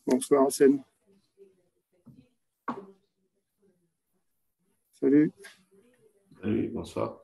Bonsoir Hassan. Salut. Salut, bonsoir.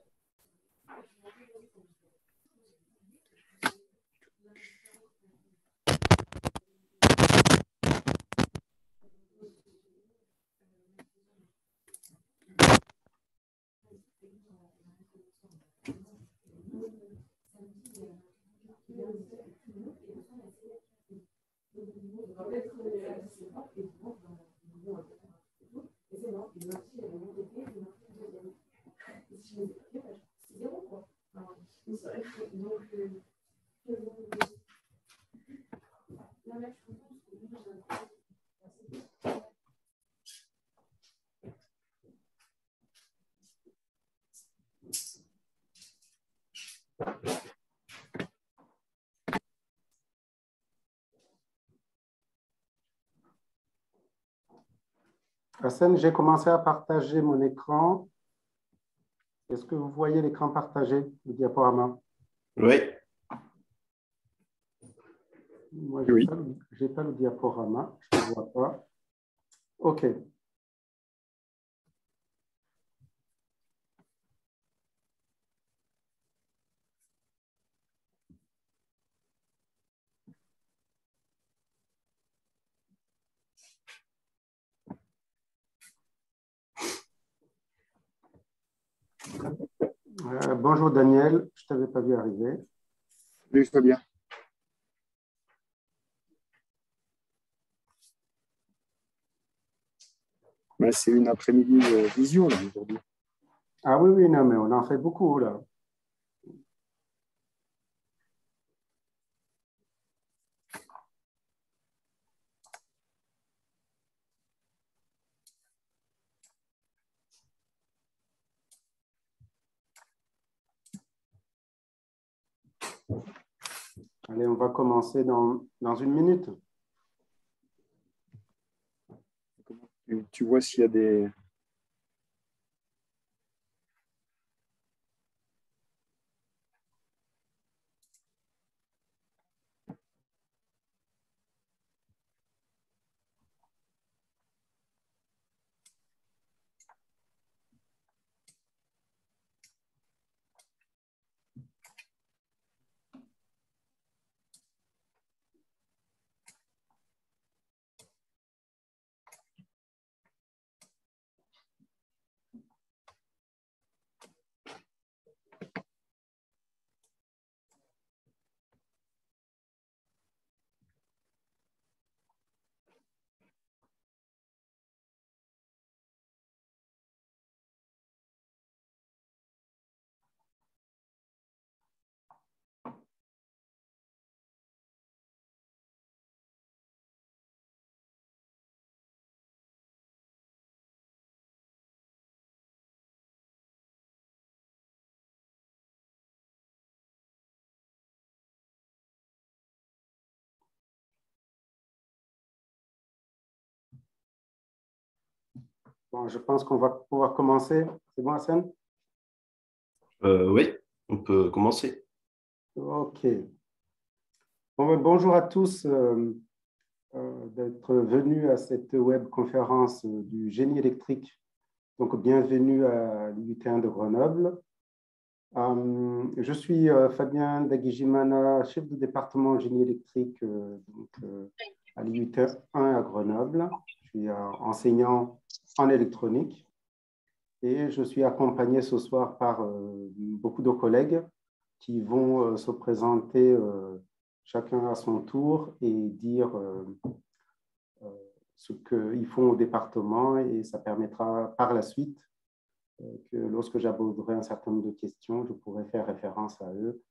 Hassan, j'ai commencé à partager mon écran. Est-ce que vous voyez l'écran partagé, le diaporama? Oui. Moi, je n'ai pas le diaporama, je ne le vois pas. OK. Bonjour Daniel, je ne t'avais pas vu arriver. Salut Fabien. Ben, c'est une après-midi visio aujourd'hui. Ah oui, oui, non, mais on en fait beaucoup là. Allez, on va commencer dans une minute. Tu vois s'il y a des... Bon, je pense qu'on va pouvoir commencer. C'est bon, Hassan? Oui, on peut commencer. OK. Bon, bonjour à tous d'être venus à cette webconférence du génie électrique. Donc, bienvenue à l'IUT1 de Grenoble. Je suis Fabien Daguijimana, chef de département génie électrique à l'IUT1 à Grenoble. Je suis enseignant en électronique et je suis accompagné ce soir par beaucoup de collègues qui vont se présenter chacun à son tour et dire ce qu'ils font au département, et ça permettra par la suite que lorsque j'aborderai un certain nombre de questions, je pourrai faire référence à eux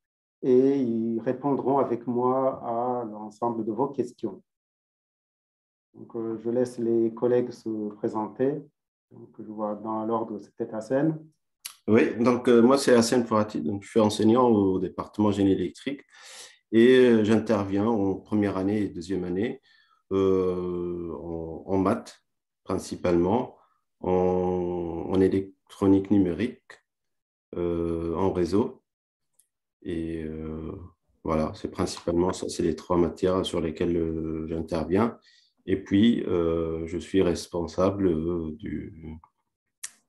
et ils répondront avec moi à l'ensemble de vos questions. Donc, je laisse les collègues se présenter. Donc, je vois dans l'ordre, c'est peut-être Hassan. Oui, donc moi c'est Hassan Fourati, donc je suis enseignant au département génie électrique et j'interviens en première année et deuxième année en maths principalement, en électronique numérique, en réseau. Et voilà, c'est principalement ça, c'est les trois matières sur lesquelles j'interviens. Et puis, je suis responsable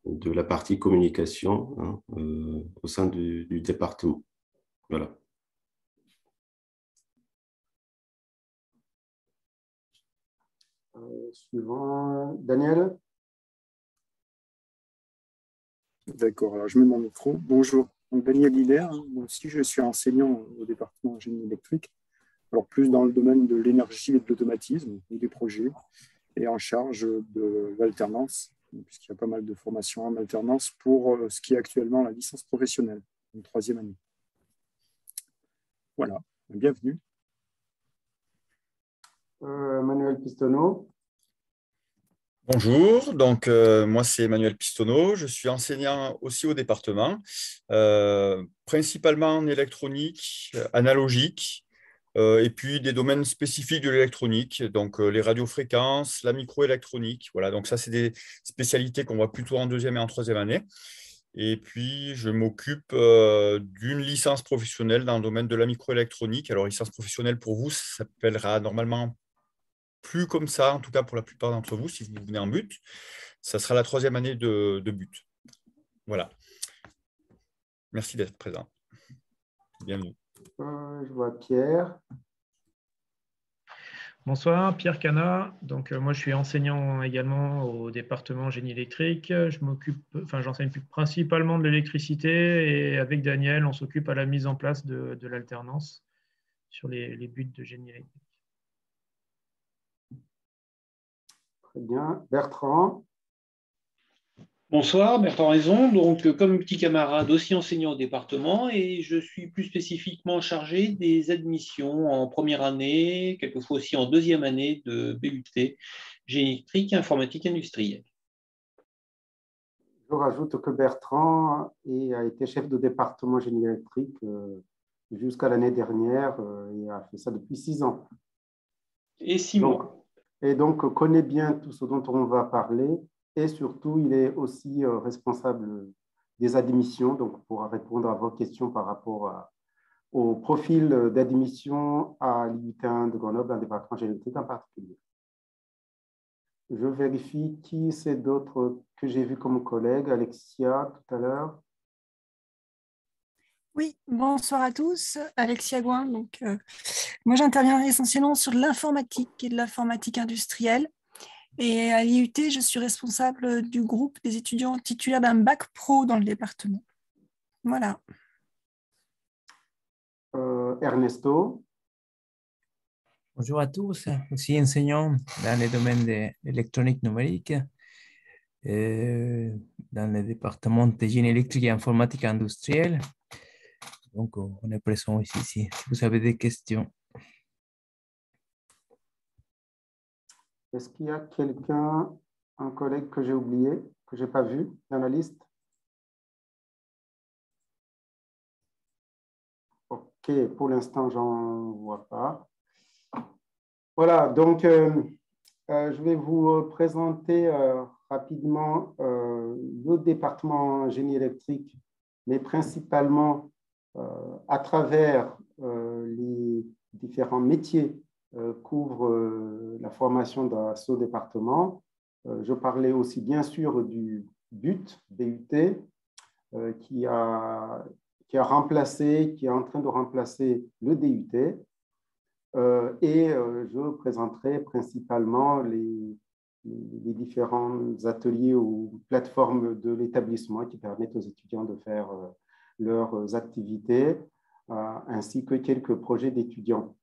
de la partie communication, hein, au sein du département. Voilà. Suivant, Daniel. D'accord, alors je mets mon micro. Bonjour, donc Daniel Hilaire, hein. Moi aussi je suis enseignant au département génie électrique, alors plus dans le domaine de l'énergie et de l'automatisme et des projets, et en charge de l'alternance, puisqu'il y a pas mal de formations en alternance pour ce qui est actuellement la licence professionnelle, une troisième année. Voilà, bienvenue. Manuel Pistonneau. Bonjour, donc moi c'est Emmanuel Pistonneau, je suis enseignant aussi au département, principalement en électronique, analogique, et puis des domaines spécifiques de l'électronique, donc les radiofréquences, la microélectronique, voilà, donc ça c'est des spécialités qu'on voit plutôt en deuxième et en troisième année. Et puis je m'occupe d'une licence professionnelle dans le domaine de la microélectronique. Alors licence professionnelle pour vous, ça s'appellera normalement plus comme ça, en tout cas pour la plupart d'entre vous, si vous venez en but. Ça sera la troisième année de but. Voilà. Merci d'être présent. Bienvenue. Je vois Pierre. Bonsoir, Pierre Cana. Donc, moi, je suis enseignant également au département génie électrique. J'enseigne principalement de l'électricité et avec Daniel, on s'occupe à la mise en place de l'alternance sur les buts de génie électrique. Très bien. Bertrand. Bonsoir, Bertrand Raison. Donc, comme petit camarade, aussi enseignant au département, et je suis plus spécifiquement chargé des admissions en première année, quelquefois aussi en deuxième année de BUT, génie électrique et informatique industrielle. Je rajoute que Bertrand a été chef de département génie électrique jusqu'à l'année dernière et a fait ça depuis 6 ans. Et 6 mois. Et donc, connaît bien tout ce dont on va parler. Et surtout, il est aussi responsable des admissions, donc pour répondre à vos questions par rapport au profil d'admission à l'IUT1 de Grenoble, un département génétique en particulier. Je vérifie qui c'est d'autres que j'ai vu comme collègue. Alexia, tout à l'heure. Oui, bonsoir à tous. Alexia Gouin. Donc, moi, j'interviens essentiellement sur l'informatique et de l'informatique industrielle. Et à l'IUT, je suis responsable du groupe des étudiants titulaires d'un bac pro dans le département. Voilà. Ernesto. Bonjour à tous, aussi enseignant dans le domaine de l'électronique numérique, dans le département de génie électrique et informatique industrielle. Donc, on est présent ici si vous avez des questions. Est-ce qu'il y a quelqu'un, un collègue que j'ai oublié, que je n'ai pas vu dans la liste? OK, pour l'instant, j'en vois pas. Voilà, donc je vais vous présenter rapidement le département génie électrique, mais principalement à travers les différents métiers couvre la formation dans ce département. Je parlais aussi bien sûr du BUT qui est en train de remplacer le DUT. Et je présenterai principalement les différents ateliers ou plateformes de l'établissement qui permettent aux étudiants de faire leurs activités, ainsi que quelques projets d'étudiants.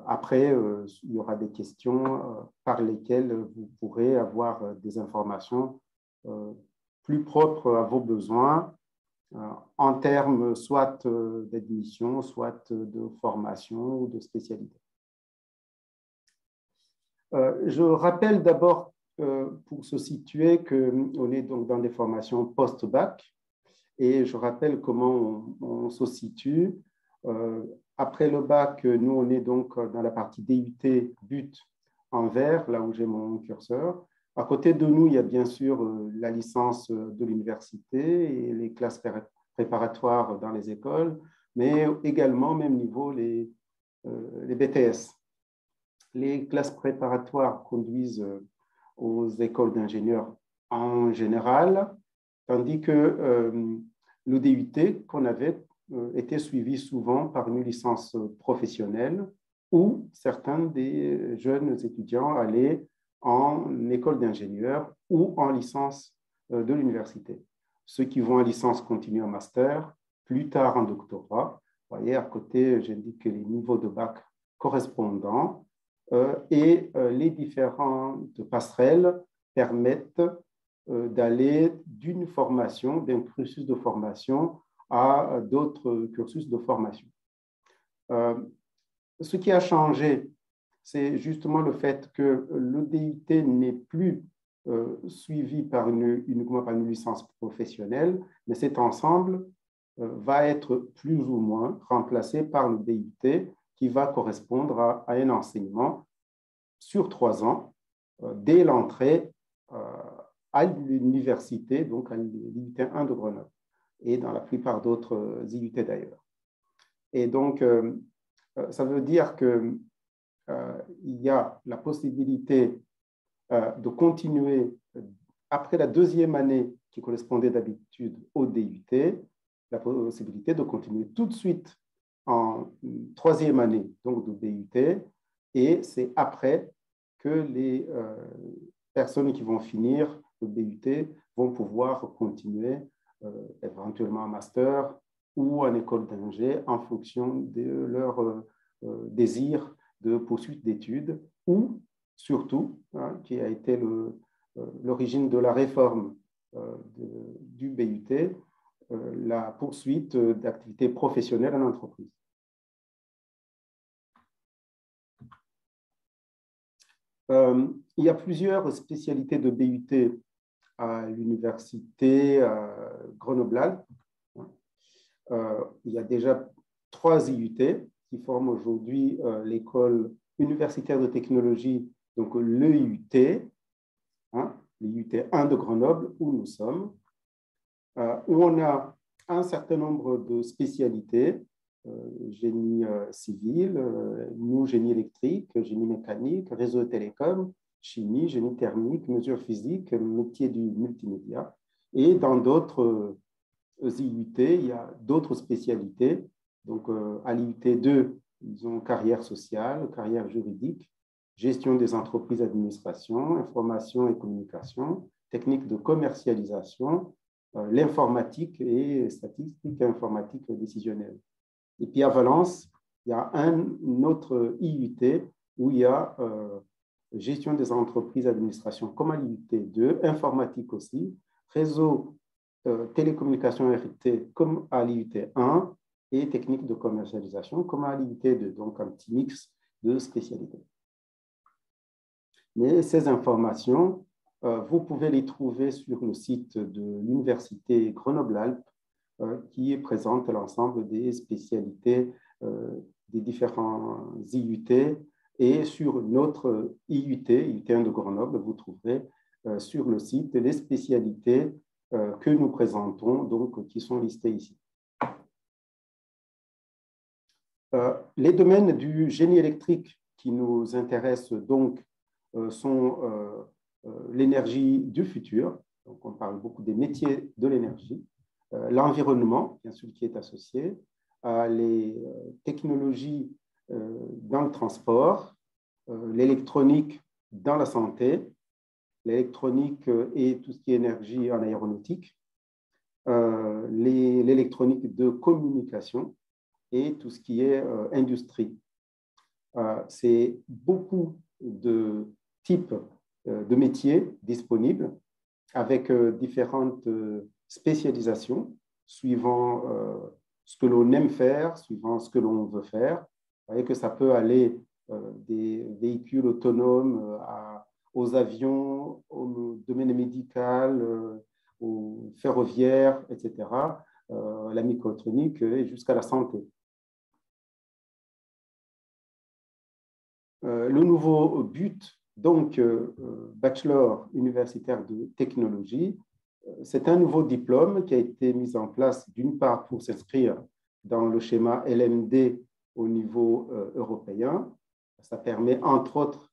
Après, il y aura des questions par lesquelles vous pourrez avoir des informations plus propres à vos besoins, en termes soit d'admission, soit de formation ou de spécialité. Je rappelle d'abord, pour se situer, qu'on est donc dans des formations post-bac, et je rappelle comment on se situe. Après le bac, nous, on est donc dans la partie DUT, BUT en vert, là où j'ai mon curseur. À côté de nous, il y a bien sûr la licence de l'université et les classes préparatoires dans les écoles, mais également, au même niveau, les BTS. Les classes préparatoires conduisent aux écoles d'ingénieurs en général, tandis que le DUT qu'on avait était suivi souvent par une licence professionnelle où certains des jeunes étudiants allaient en école d'ingénieur ou en licence de l'université. Ceux qui vont en licence continuent en master, plus tard en doctorat. Vous voyez, à côté, j'indique les niveaux de bac correspondants et les différentes passerelles permettent d'aller d'une formation, d'un cursus de formation à d'autres cursus de formation. Ce qui a changé, c'est justement le fait que le DUT n'est plus suivi uniquement par une licence professionnelle, mais cet ensemble va être plus ou moins remplacé par le DUT qui va correspondre à un enseignement sur 3 ans dès l'entrée à l'université, donc à l'IUT 1 de Grenoble et dans la plupart d'autres IUT d'ailleurs. Et donc, ça veut dire qu'il y a la possibilité de continuer après la 2e année qui correspondait d'habitude au DUT, la possibilité de continuer tout de suite en 3e année donc de DUT, et c'est après que les personnes qui vont finir le DUT vont pouvoir continuer éventuellement en master ou en école d'ingé en fonction de leur désir de poursuite d'études ou surtout, qui a été l'origine de la réforme du BUT, la poursuite d'activités professionnelles en entreprise. Il y a plusieurs spécialités de BUT à l'université Grenoble-Alpes. Il y a déjà 3 IUT qui forment aujourd'hui l'école universitaire de technologie, donc l'EIUT, l'IUT 1 de Grenoble, où nous sommes, où on a un certain nombre de spécialités, génie civil, nous, génie électrique, génie mécanique, réseau et télécom, chimie, génie thermique, mesures physiques, métier du multimédia. Et dans d'autres IUT, il y a d'autres spécialités. Donc, à l'IUT 2, ils ont carrière sociale, carrière juridique, gestion des entreprises d'administration, information et communication, technique de commercialisation, l'informatique et statistique et informatique décisionnelle. Et puis à Valence, il y a un autre IUT où il y a gestion des entreprises d'administration comme à l'IUT 2, informatique aussi, réseau télécommunications RT comme à l'IUT 1 et technique de commercialisation comme à l'IUT 2, donc un petit mix de spécialités. Mais ces informations, vous pouvez les trouver sur le site de l'Université Grenoble-Alpes qui présente l'ensemble des spécialités des différents IUT. Et sur notre IUT, IUT 1 de Grenoble, vous trouverez sur le site les spécialités que nous présentons, donc qui sont listées ici. Les domaines du génie électrique qui nous intéressent donc sont l'énergie du futur, donc on parle beaucoup des métiers de l'énergie, l'environnement, bien sûr, qui est associé, les technologies dans le transport, l'électronique dans la santé, l'électronique et tout ce qui est énergie en aéronautique, l'électronique de communication et tout ce qui est industrie. C'est beaucoup de types de métiers disponibles avec différentes spécialisations suivant ce que l'on aime faire, suivant ce que l'on veut faire. Vous voyez que ça peut aller des véhicules autonomes aux avions, au domaine médical, au ferroviaire, etc., la microélectronique et jusqu'à la santé. Le nouveau but Donc, bachelor universitaire de technologie, c'est un nouveau diplôme qui a été mis en place d'une part pour s'inscrire dans le schéma LMD au niveau européen. Ça permet, entre autres,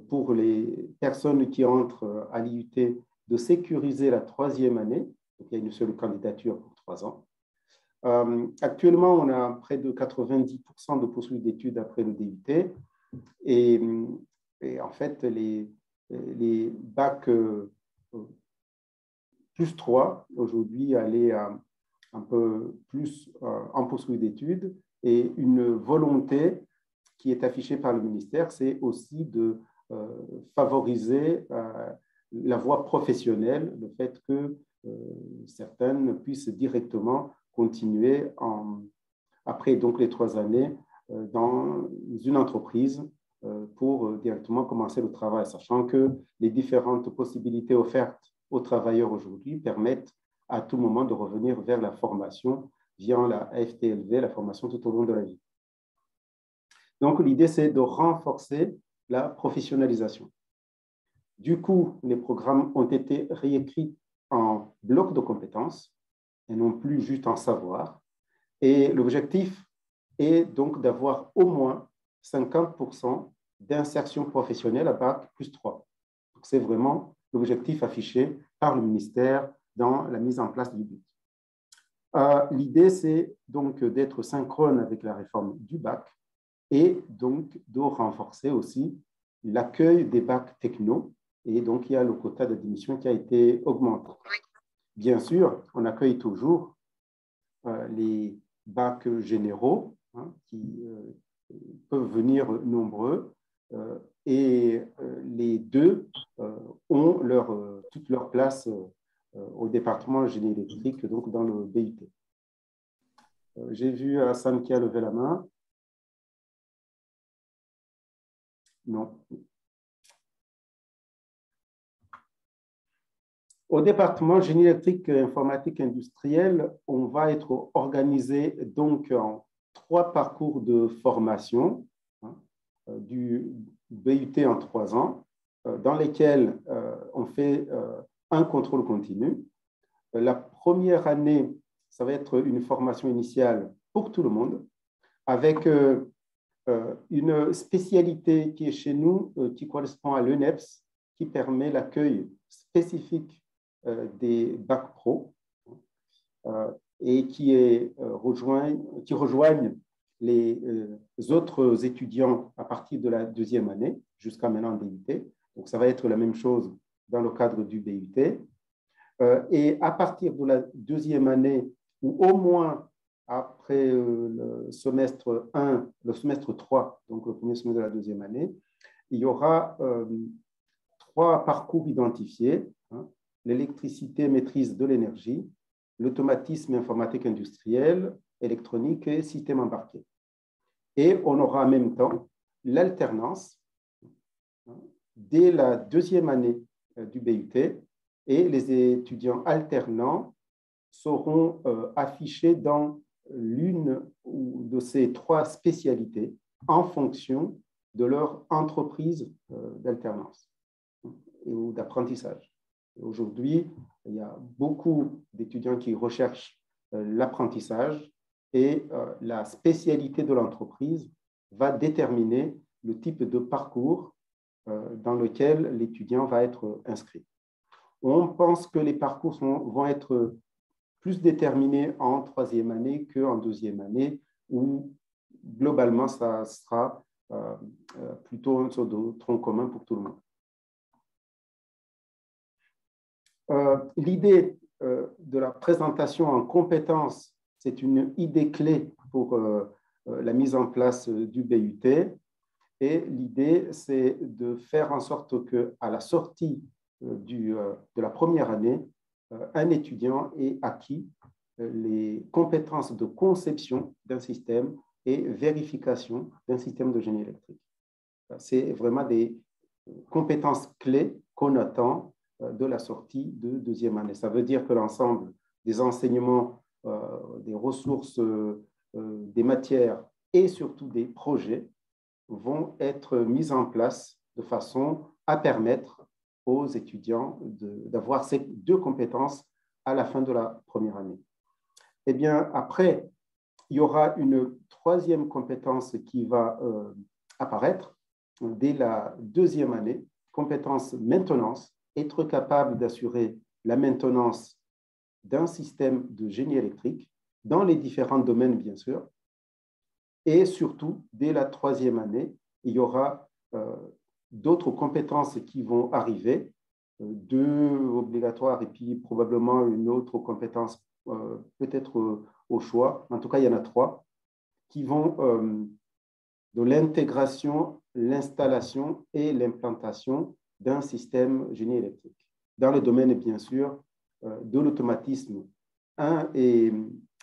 pour les personnes qui entrent à l'IUT de sécuriser la troisième année. Donc, il y a une seule candidature pour 3 ans. Actuellement, on a près de 90% de poursuites d'études après le DUT. Et en fait, les bacs plus 3, aujourd'hui, aller un peu plus en poursuite d'études. Et une volonté qui est affichée par le ministère, c'est aussi de favoriser la voie professionnelle, le fait que certaines puissent directement continuer après donc les 3 années dans une entreprise pour directement commencer le travail, sachant que les différentes possibilités offertes aux travailleurs aujourd'hui permettent à tout moment de revenir vers la formation via la FTLV, la formation tout au long de la vie. Donc, l'idée, c'est de renforcer la professionnalisation. Du coup, les programmes ont été réécrits en blocs de compétences et non plus juste en savoir. Et l'objectif est donc d'avoir au moins 50% d'insertion professionnelle à bac plus 3. C'est vraiment l'objectif affiché par le ministère dans la mise en place du but. L'idée, c'est donc d'être synchrone avec la réforme du bac et donc de renforcer aussi l'accueil des bacs techno. Et donc, il y a le quota d'admission qui a été augmenté. Bien sûr, on accueille toujours les bacs généraux qui peuvent venir nombreux et les deux ont toute leur place au département génie électrique, donc dans le BUT. J'ai vu Hassan qui a levé la main. Non. Au département génie électrique et informatique industrielle, on va être organisé donc en 3 parcours de formation du BUT en 3 ans, dans lesquels on fait un contrôle continu. La première année, ça va être une formation initiale pour tout le monde, avec une spécialité qui est chez nous, qui correspond à l'UNEPS, qui permet l'accueil spécifique des bacs pro et qui rejoignent les autres étudiants à partir de la 2e année jusqu'à maintenant DUT. Donc, ça va être la même chose dans le cadre du BUT. Et à partir de la 2e année, ou au moins après le semestre 1, le semestre 3, donc le premier semestre de la 2e année, il y aura 3 parcours identifiés, l'électricité, maîtrise de l'énergie, l'automatisme informatique industrielle, électronique et système embarqué. Et on aura en même temps l'alternance dès la 2e année du BUT, et les étudiants alternants seront affichés dans l'une de ces 3 spécialités en fonction de leur entreprise d'alternance ou d'apprentissage. Aujourd'hui, il y a beaucoup d'étudiants qui recherchent l'apprentissage et la spécialité de l'entreprise va déterminer le type de parcours dans lequel l'étudiant va être inscrit. On pense que les parcours vont être plus déterminés en 3e année qu'en 2e année, où globalement, ça sera plutôt une sorte de tronc commun pour tout le monde. L'idée de la présentation en compétences, c'est une idée clé pour la mise en place du BUT. Et l'idée, c'est de faire en sorte qu'à la sortie de la première année, un étudiant ait acquis les compétences de conception d'un système et vérification d'un système de génie électrique. C'est vraiment des compétences clés qu'on attend de la sortie de 2e année. Ça veut dire que l'ensemble des enseignements, des ressources, des matières et surtout des projets vont être mis en place de façon à permettre aux étudiants d'avoir ces deux compétences à la fin de la première année. Eh bien, après, il y aura une troisième compétence qui va apparaître dès la deuxième année, compétence maintenance, être capable d'assurer la maintenance d'un système de génie électrique dans les différents domaines, bien sûr. Et surtout, dès la troisième année, il y aura d'autres compétences qui vont arriver, deux obligatoires et puis probablement une autre compétence peut-être au choix. En tout cas, il y en a trois qui vont de l'intégration, l'installation et l'implantation d'un système génie électrique. Dans le domaine, bien sûr, de l'automatisme et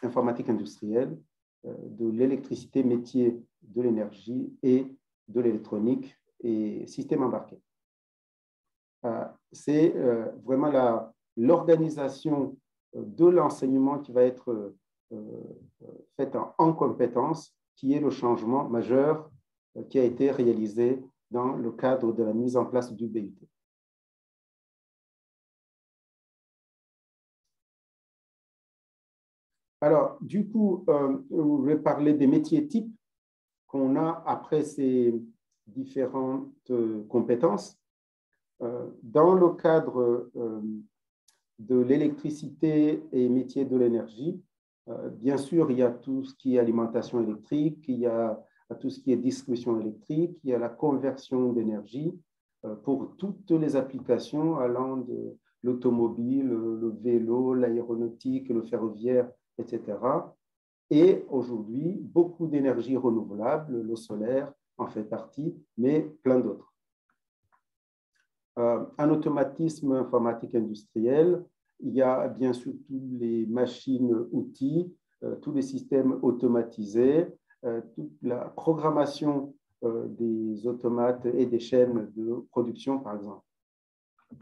informatique industrielle, de l'électricité, métier de l'énergie et de l'électronique et système embarqué. C'est vraiment l'organisation de l'enseignement qui va être faite en compétences qui est le changement majeur qui a été réalisé dans le cadre de la mise en place du BUT. Alors, du coup, je vais parler des métiers types qu'on a après ces différentes compétences. Dans le cadre de l'électricité et métiers de l'énergie, bien sûr, il y a tout ce qui est alimentation électrique, il y a tout ce qui est distribution électrique, il y a la conversion d'énergie pour toutes les applications allant de l'automobile, le vélo, l'aéronautique, le ferroviaire, etc. Et aujourd'hui, beaucoup d'énergie renouvelable, le solaire en fait partie, mais plein d'autres. En automatisme informatique industriel, il y a bien sûr toutes les machines-outils, tous les systèmes automatisés, toute la programmation des automates et des chaînes de production, par exemple.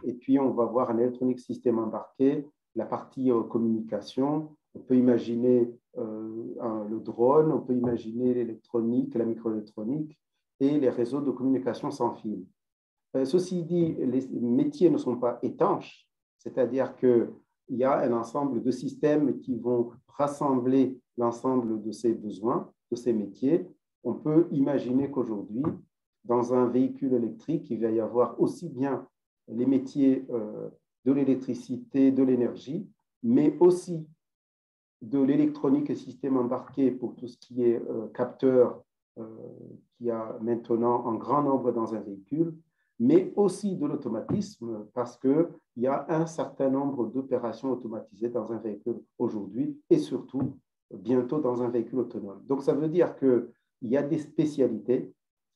Et puis, on va voir en électronique système embarqué, la partie communication. On peut imaginer le drone, on peut imaginer l'électronique, la microélectronique et les réseaux de communication sans fil. Ceci dit, les métiers ne sont pas étanches, c'est-à-dire qu'il y a un ensemble de systèmes qui vont rassembler l'ensemble de ces besoins, de ces métiers. On peut imaginer qu'aujourd'hui, dans un véhicule électrique, il va y avoir aussi bien les métiers de l'électricité, de l'énergie, mais aussi de l'électronique et système embarqué pour tout ce qui est capteur qu'il y a maintenant en grand nombre dans un véhicule, mais aussi de l'automatisme parce qu'il y a un certain nombre d'opérations automatisées dans un véhicule aujourd'hui et surtout bientôt dans un véhicule autonome. Donc, ça veut dire qu'il y a des spécialités,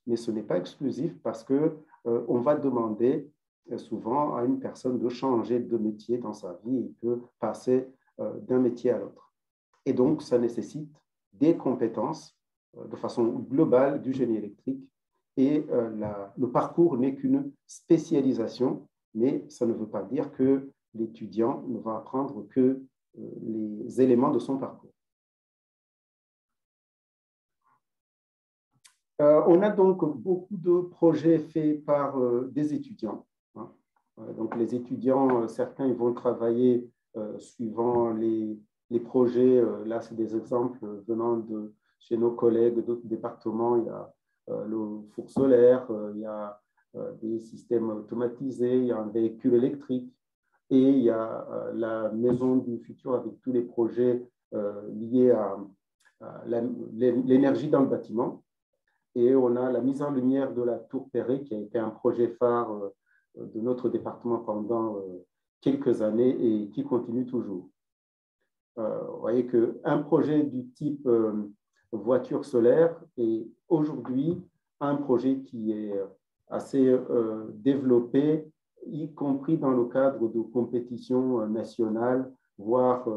mais ce n'est pas exclusif parce qu'on va demander souvent à une personne de changer de métier dans sa vie et de passer d'un métier à l'autre. Et donc, ça nécessite des compétences de façon globale du génie électrique. Et le parcours n'est qu'une spécialisation, mais ça ne veut pas dire que l'étudiant ne va apprendre que les éléments de son parcours. On a donc beaucoup de projets faits par des étudiants. Hein. Donc les étudiants, certains ils vont travailler suivant les projets. Là, c'est des exemples venant de chez nos collègues d'autres départements. Il y a le four solaire, il y a des systèmes automatisés, il y a un véhicule électrique et il y a la maison du futur avec tous les projets liés à l'énergie dans le bâtiment. Et on a la mise en lumière de la Tour Perret qui a été un projet phare de notre département pendant quelques années et qui continue toujours. Vous voyez qu'un projet du type voiture solaire est aujourd'hui un projet qui est assez développé, y compris dans le cadre de compétitions nationales, voire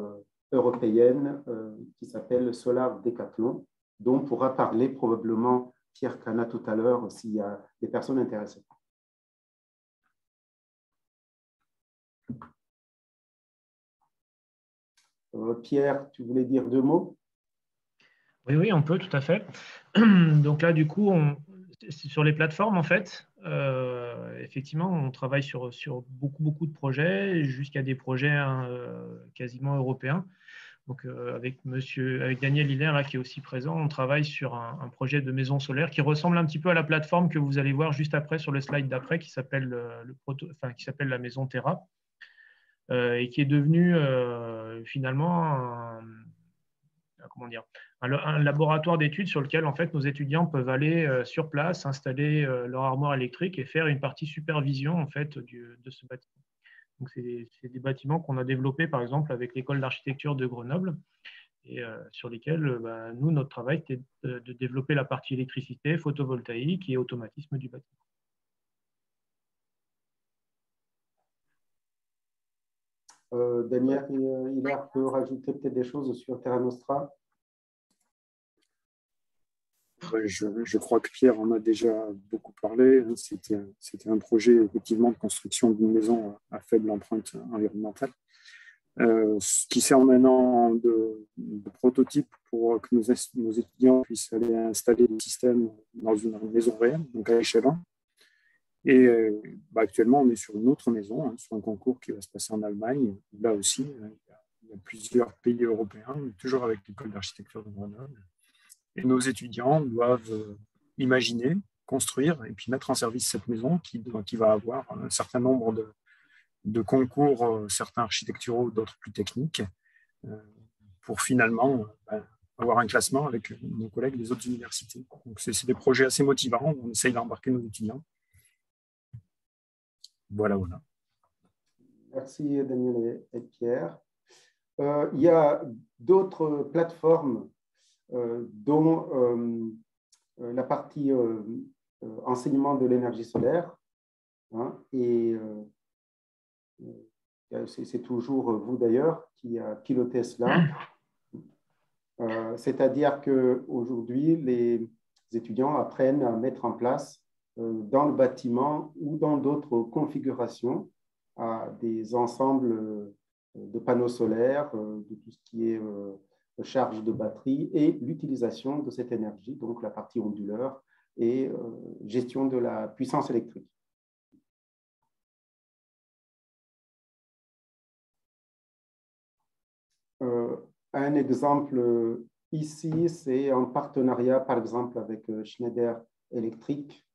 européennes, qui s'appelle Solar Decathlon, dont pourra parler probablement Pierre Cana tout à l'heure s'il y a des personnes intéressées. Pierre, tu voulais dire deux mots? Oui, on peut, tout à fait. Donc là, du coup, Sur les plateformes, en fait, effectivement, on travaille sur beaucoup de projets, jusqu'à des projets quasiment européens. Donc, avec Daniel Hiller, là, qui est aussi présent, on travaille sur un projet de maison solaire qui ressemble un petit peu à la plateforme que vous allez voir juste après sur le slide d'après, qui s'appelle la maison Terra, et qui est devenue finalement un laboratoire d'études sur lequel en fait nos étudiants peuvent aller sur place, installer leur armoire électrique et faire une partie supervision en fait de ce bâtiment. Donc c'est des bâtiments qu'on a développés par exemple avec l'école d'architecture de Grenoble et sur lesquels nous notre travail était de développer la partie électricité, photovoltaïque et automatisme du bâtiment. Daniel Hiller peut rajouter peut-être des choses sur Terra Nostra. Je crois que Pierre en a déjà beaucoup parlé. C'était un projet effectivement de construction d'une maison à faible empreinte environnementale, qui sert maintenant de prototype pour que nos étudiants puissent aller installer des systèmes dans une maison réelle, donc à échelle 1. Et actuellement, on est sur une autre maison, sur un concours qui va se passer en Allemagne. Là aussi, il y a plusieurs pays européens, toujours avec l'école d'architecture de Grenoble. Et nos étudiants doivent imaginer, construire et puis mettre en service cette maison qui va avoir un certain nombre de concours, certains architecturaux, d'autres plus techniques, pour finalement avoir un classement avec nos collègues des autres universités. Donc, c'est des projets assez motivants. On essaye d'embarquer nos étudiants. Voilà. Merci Daniel et Pierre. Il y a d'autres plateformes dont la partie enseignement de l'énergie solaire, et c'est toujours vous d'ailleurs qui a piloté cela. C'est-à-dire qu'aujourd'hui, les étudiants apprennent à mettre en place dans le bâtiment ou dans d'autres configurations des ensembles de panneaux solaires, de tout ce qui est charge de batterie et l'utilisation de cette énergie, donc la partie onduleur et gestion de la puissance électrique. Un exemple ici, c'est en partenariat, par exemple, avec Schneider Electric,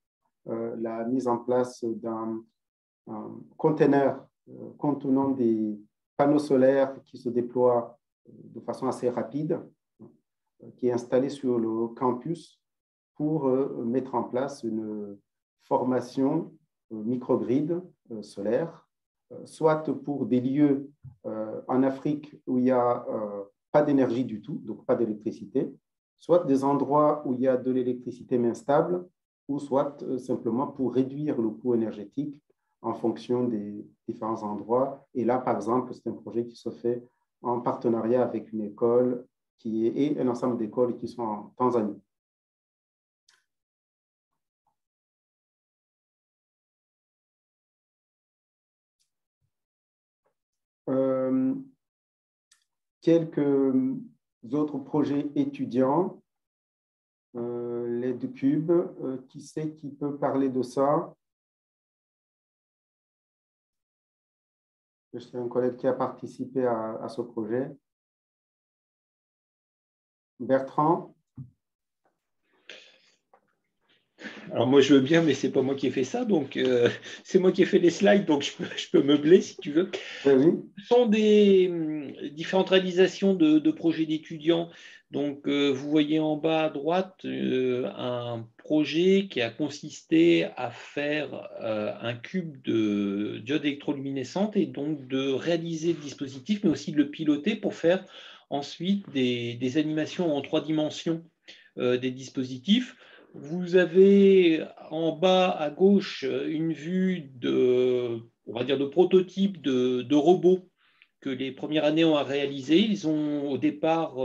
la mise en place d'un conteneur contenant des panneaux solaires qui se déploient de façon assez rapide, qui est installé sur le campus pour mettre en place une formation microgrid solaire, soit pour des lieux en Afrique où il n'y a pas d'énergie du tout, donc pas d'électricité, soit des endroits où il y a de l'électricité mais instable, ou soit simplement pour réduire le coût énergétique en fonction des différents endroits. Et là, par exemple, c'est un projet qui se fait en partenariat avec une école et un ensemble d'écoles qui sont en Tanzanie. Quelques autres projets étudiants. LED Cube, qui sait qui peut parler de ça? Je suis un collègue qui a participé à ce projet. Bertrand? Alors moi je veux bien, mais c'est pas moi qui ai fait ça, donc c'est moi qui ai fait les slides, donc je peux meubler si tu veux. Oui. Ce sont des différentes réalisations de projets d'étudiants. Donc vous voyez en bas à droite un projet qui a consisté à faire un cube de diode électroluminescente et donc de réaliser le dispositif, mais aussi de le piloter pour faire ensuite des animations en 3 dimensions des dispositifs. Vous avez en bas à gauche une vue on va dire de prototype de robots que les premières années ont à réaliser. Ils ont au départ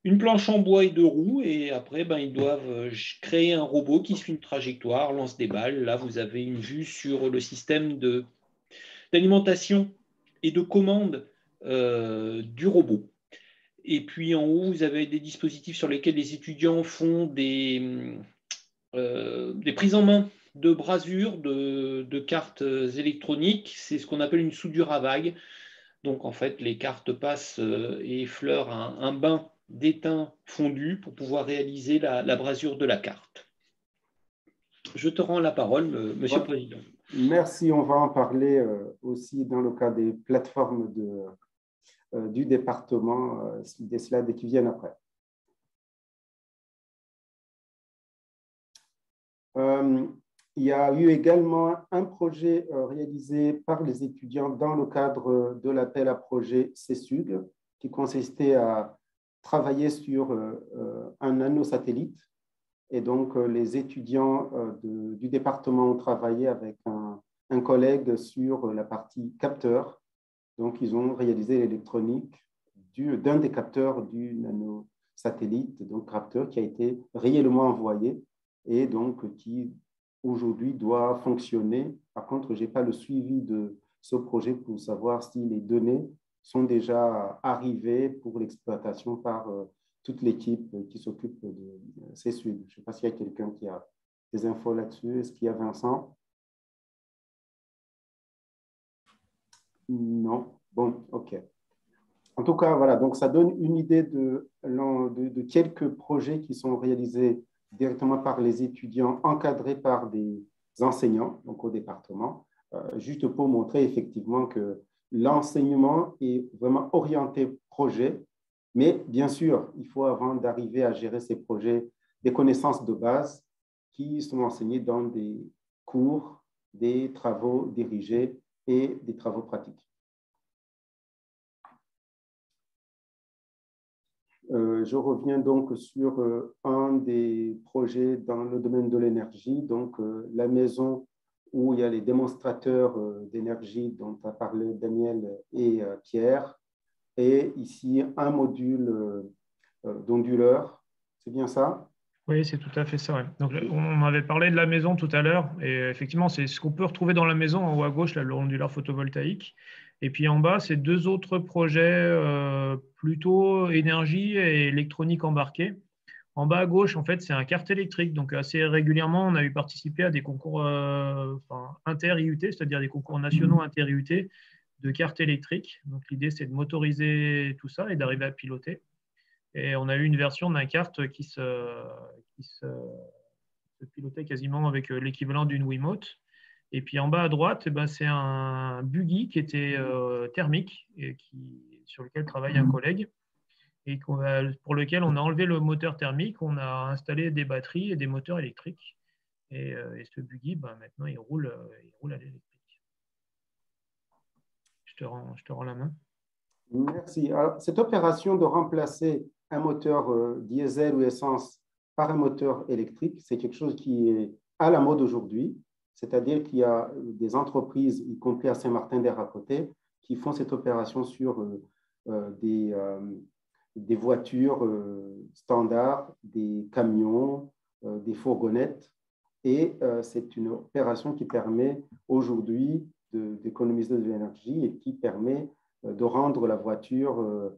une planche en bois et 2 roues, et après ils doivent créer un robot qui suit une trajectoire, lance des balles. Là, vous avez une vue sur le système d'alimentation et de commande du robot. Et puis en haut, vous avez des dispositifs sur lesquels les étudiants font des des prises en main de brasures, de cartes électroniques. C'est ce qu'on appelle une soudure à vague. Donc, en fait, les cartes passent et effleurent un bain d'étain fondu pour pouvoir réaliser la brasure de la carte. Je te rends la parole, Monsieur le Président. Merci. On va en parler aussi dans le cas des plateformes du département, des slides qui viennent après. Il y a eu également un projet réalisé par les étudiants dans le cadre de l'appel à projet CESUG, qui consistait à travailler sur un nanosatellite. Et donc, les étudiants du département ont travaillé avec un collègue sur la partie capteur. Donc, ils ont réalisé l'électronique d'un des capteurs du nanosatellite, donc capteur qui a été réellement envoyé et donc qui aujourd'hui doit fonctionner. Par contre, je n'ai pas le suivi de ce projet pour savoir si les données sont déjà arrivées pour l'exploitation par toute l'équipe qui s'occupe de CESUG. Je ne sais pas s'il y a quelqu'un qui a des infos là-dessus. Est-ce qu'il y a Vincent? Non. Bon, OK. En tout cas, voilà, donc ça donne une idée de quelques projets qui sont réalisés directement par les étudiants encadrés par des enseignants, donc au département, juste pour montrer effectivement que l'enseignement est vraiment orienté projet, mais bien sûr, il faut avant d'arriver à gérer ces projets, des connaissances de base qui sont enseignées dans des cours, des travaux dirigés et des travaux pratiques. Je reviens donc sur un des projets dans le domaine de l'énergie, donc la maison où il y a les démonstrateurs d'énergie dont a parlé Daniel et Pierre, et ici un module d'onduleur. C'est bien ça? Oui, c'est tout à fait ça. Ouais. Donc, on avait parlé de la maison tout à l'heure, et effectivement, c'est ce qu'on peut retrouver dans la maison en haut à gauche, là, le onduleur photovoltaïque. Et puis en bas, c'est deux autres projets plutôt énergie et électronique embarquée. En bas à gauche, en fait, c'est un kart électrique. Donc assez régulièrement, on a eu participé à des concours inter-IUT, c'est-à-dire des concours nationaux inter-IUT de cartes électriques. Donc l'idée, c'est de motoriser tout ça et d'arriver à piloter. Et on a eu une version d'un kart qui se pilotait quasiment avec l'équivalent d'une Wiimote. Et puis en bas à droite, c'est un buggy qui était thermique et sur lequel travaille un collègue et pour lequel on a enlevé le moteur thermique, on a installé des batteries et des moteurs électriques. Et ce buggy, maintenant, il roule à l'électrique. Je te rends la main. Merci. Alors, cette opération de remplacer un moteur diesel ou essence par un moteur électrique, c'est quelque chose qui est à la mode aujourd'hui. C'est-à-dire qu'il y a des entreprises, y compris à Saint-Martin-d'Air à côté, qui font cette opération sur des voitures standards, des camions, des fourgonnettes. Et c'est une opération qui permet aujourd'hui d'économiser de l'énergie et qui permet de rendre la voiture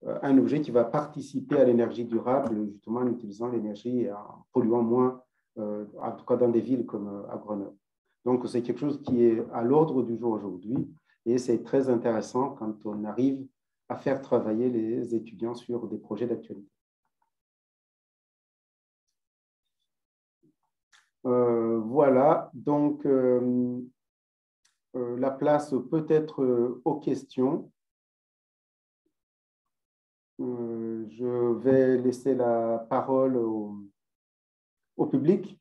un objet qui va participer à l'énergie durable, justement en utilisant l'énergie et en polluant moins, en tout cas dans des villes comme à Grenoble. Donc, c'est quelque chose qui est à l'ordre du jour aujourd'hui et c'est très intéressant quand on arrive à faire travailler les étudiants sur des projets d'actualité. Voilà, donc la place peut être aux questions. Je vais laisser la parole au public.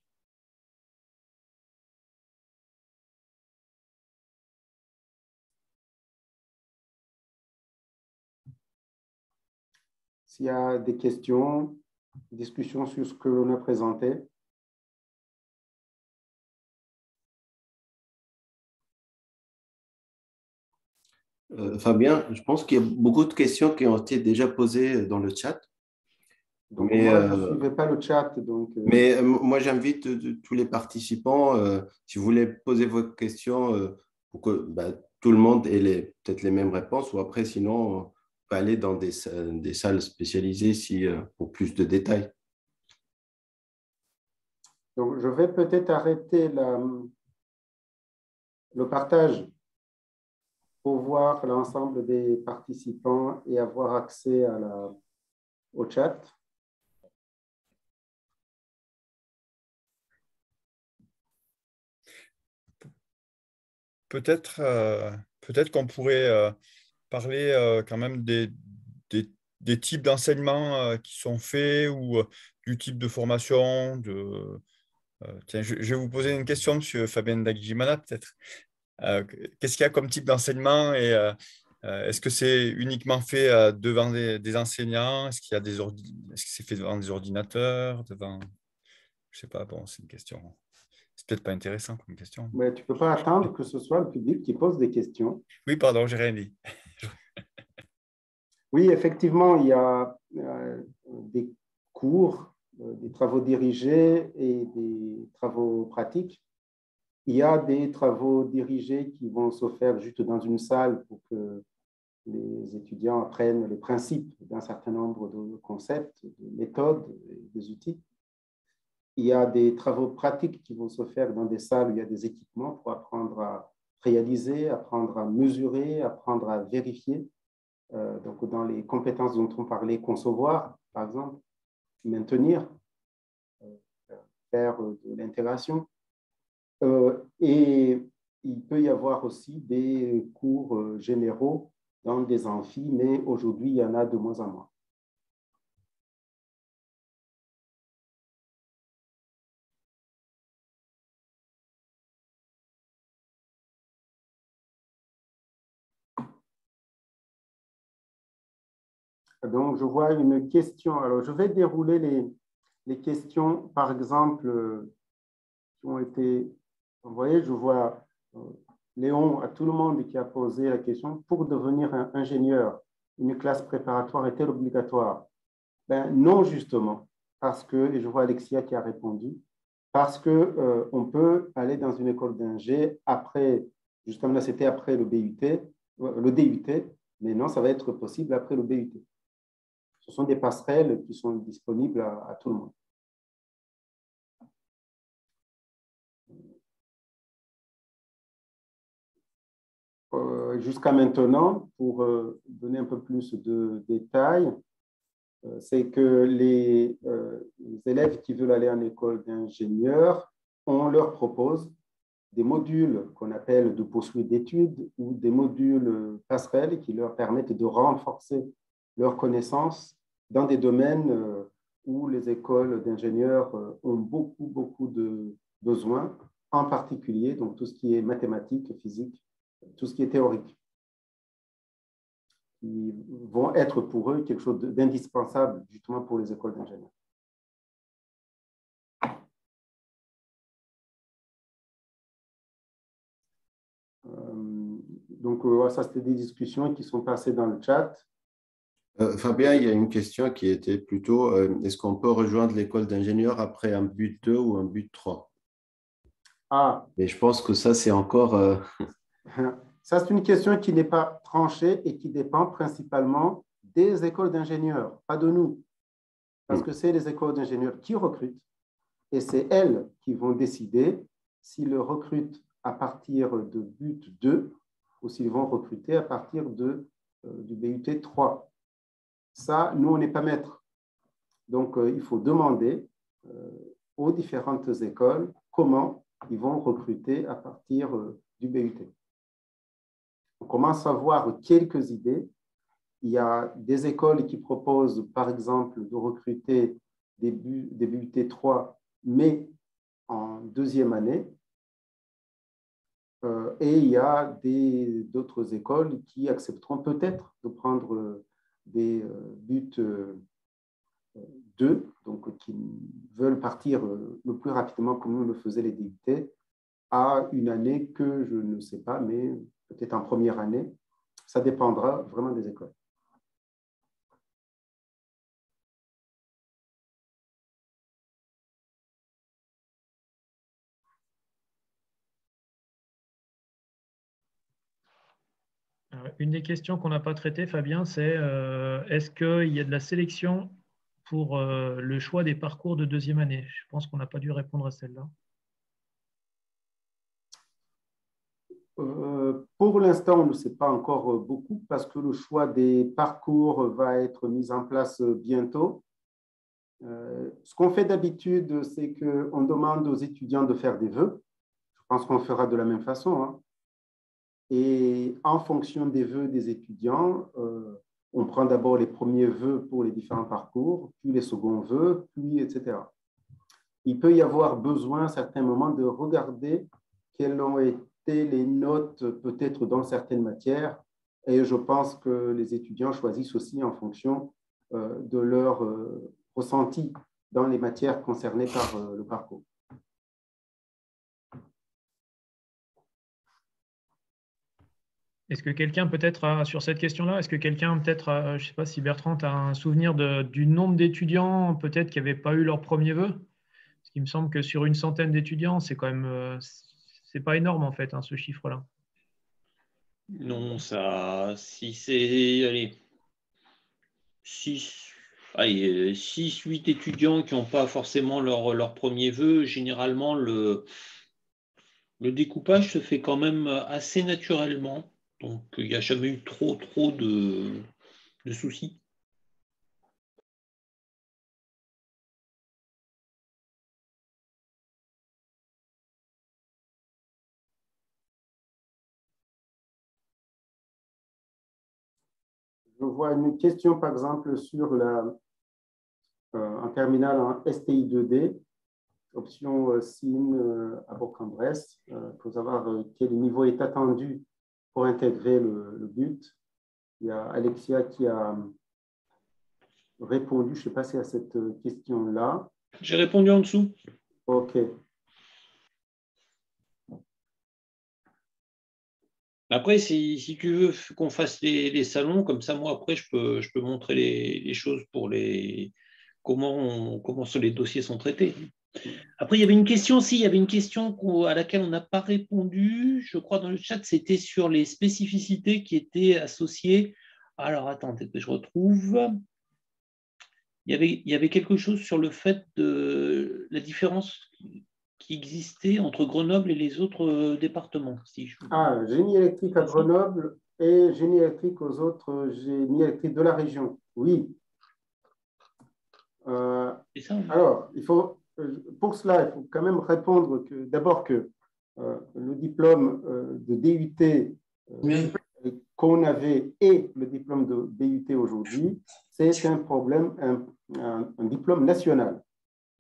S'il y a des questions, discussions sur ce que l'on a présenté. Fabien, je pense qu'il y a beaucoup de questions qui ont été déjà posées dans le chat. Donc, moi, je ne suivais pas le chat. Donc, Mais moi, j'invite tous les participants, si vous voulez poser vos questions, pour que tout le monde ait peut-être les mêmes réponses, ou après, sinon, on peut aller dans des salles spécialisées pour plus de détails. Donc, je vais peut-être arrêter le partage pour voir l'ensemble des participants et avoir accès au chat. Peut-être qu'on pourrait parler quand même des types d'enseignements qui sont faits ou du type de formation. Tiens, je vais vous poser une question, Monsieur Fabien Dagijimana, peut-être. Qu'est-ce qu'il y a comme type d'enseignement et est-ce que c'est uniquement fait devant des enseignants? Est-ce qu'il y a est-ce que c'est fait devant des ordinateurs, devant... Je sais pas, bon, c'est une question. C'est peut-être pas intéressant comme question. Mais tu ne peux pas attendre que ce soit le public qui pose des questions. Oui, pardon, j'ai rien dit. Oui, effectivement, il y a des cours, des travaux dirigés et des travaux pratiques. Il y a des travaux dirigés qui vont se faire juste dans une salle pour que les étudiants apprennent les principes d'un certain nombre de concepts, de méthodes et des outils. Il y a des travaux pratiques qui vont se faire dans des salles où il y a des équipements pour apprendre à réaliser, apprendre à mesurer, apprendre à vérifier. Donc, dans les compétences dont on parlait, concevoir, par exemple, maintenir, faire de l'intégration. Et il peut y avoir aussi des cours généraux dans des amphis, mais aujourd'hui, il y en a de moins en moins. Donc, je vois une question. Alors, je vais dérouler les questions, par exemple, qui ont été envoyées. Je vois Léon, à tout le monde qui a posé la question, pour devenir un ingénieur, une classe préparatoire est-elle obligatoire? Ben, non, justement, parce que, et je vois Alexia qui a répondu, parce qu'on peut aller dans une école d'ingé après, justement là, c'était après le DUT, mais non, ça va être possible après le BUT. Ce sont des passerelles qui sont disponibles à tout le monde. Jusqu'à maintenant, pour donner un peu plus de détails, c'est que les élèves qui veulent aller en école d'ingénieur, on leur propose des modules qu'on appelle de poursuite d'études ou des modules passerelles qui leur permettent de renforcer leurs connaissances dans des domaines où les écoles d'ingénieurs ont beaucoup de besoins, en particulier donc tout ce qui est mathématiques, physique, tout ce qui est théorique, qui vont être pour eux quelque chose d'indispensable justement pour les écoles d'ingénieurs. Donc, ça, c'était des discussions qui sont passées dans le chat. Fabien, il y a une question qui était plutôt, est-ce qu'on peut rejoindre l'école d'ingénieur après un but 2 ou un but 3? Ah. Mais je pense que ça, c'est encore... Ça, c'est une question qui n'est pas tranchée et qui dépend principalement des écoles d'ingénieurs, pas de nous. Parce que c'est les écoles d'ingénieurs qui recrutent et c'est elles qui vont décider s'ils recrutent à partir de but 2 ou s'ils vont recruter à partir du BUT 3. Ça, nous, on n'est pas maîtres. Donc, il faut demander aux différentes écoles comment ils vont recruter à partir du BUT. On commence à voir quelques idées. Il y a des écoles qui proposent, par exemple, de recruter des BUT 3, mais en deuxième année. Et il y a d'autres écoles qui accepteront peut-être de prendre des buts 2, donc qui veulent partir le plus rapidement comme nous le faisaient les DUT, à une année que je ne sais pas, mais peut-être en première année. Ça dépendra vraiment des écoles. Une des questions qu'on n'a pas traitées, Fabien, c'est est-ce qu'il y a de la sélection pour le choix des parcours de deuxième année? Je pense qu'on n'a pas dû répondre à celle-là. Pour l'instant, on ne sait pas encore beaucoup parce que le choix des parcours va être mis en place bientôt. Ce qu'on fait d'habitude, c'est qu'on demande aux étudiants de faire des vœux. Je pense qu'on fera de la même façon, hein. Et en fonction des vœux des étudiants, on prend d'abord les premiers vœux pour les différents parcours, puis les seconds vœux, puis etc. Il peut y avoir besoin à certains moments de regarder quelles ont été les notes peut-être dans certaines matières, et je pense que les étudiants choisissent aussi en fonction de leur ressenti dans les matières concernées par le parcours. Est-ce que quelqu'un peut-être, sur cette question-là, est-ce que quelqu'un peut-être, je ne sais pas si Bertrand a un souvenir du nombre d'étudiants peut-être qui n'avaient pas eu leur premier vœu? Parce qu'il me semble que sur une centaine d'étudiants, c'est quand même, c'est pas énorme en fait, hein, ce chiffre-là. Non, ça, si c'est, allez, 6, 8 étudiants qui n'ont pas forcément leur premier vœu, généralement, le découpage se fait quand même assez naturellement. Donc, il n'y a jamais eu trop de soucis. Je vois une question, par exemple, sur en terminale en STI 2D, option SIN à Bourg-en-Bresse, pour savoir quel niveau est attendu pour intégrer le but. Il y a Alexia qui a répondu, je ne sais pas si à cette question-là. J'ai répondu en dessous. OK. Après, si tu veux qu'on fasse les salons, comme ça, moi, après, je peux montrer les choses pour comment les dossiers sont traités. Après, il y avait une question à laquelle on n'a pas répondu, je crois, dans le chat, c'était sur les spécificités qui étaient associées. Alors, attendez que je retrouve. Il y avait quelque chose sur le fait de la différence qui existait entre Grenoble et les autres départements. Génie électrique à Grenoble et génie électrique aux autres génies électriques de la région. Oui. C'est ça, oui. Alors, pour cela, il faut quand même répondre d'abord que le diplôme de DUT qu'on avait et le diplôme de BUT aujourd'hui, c'est un diplôme national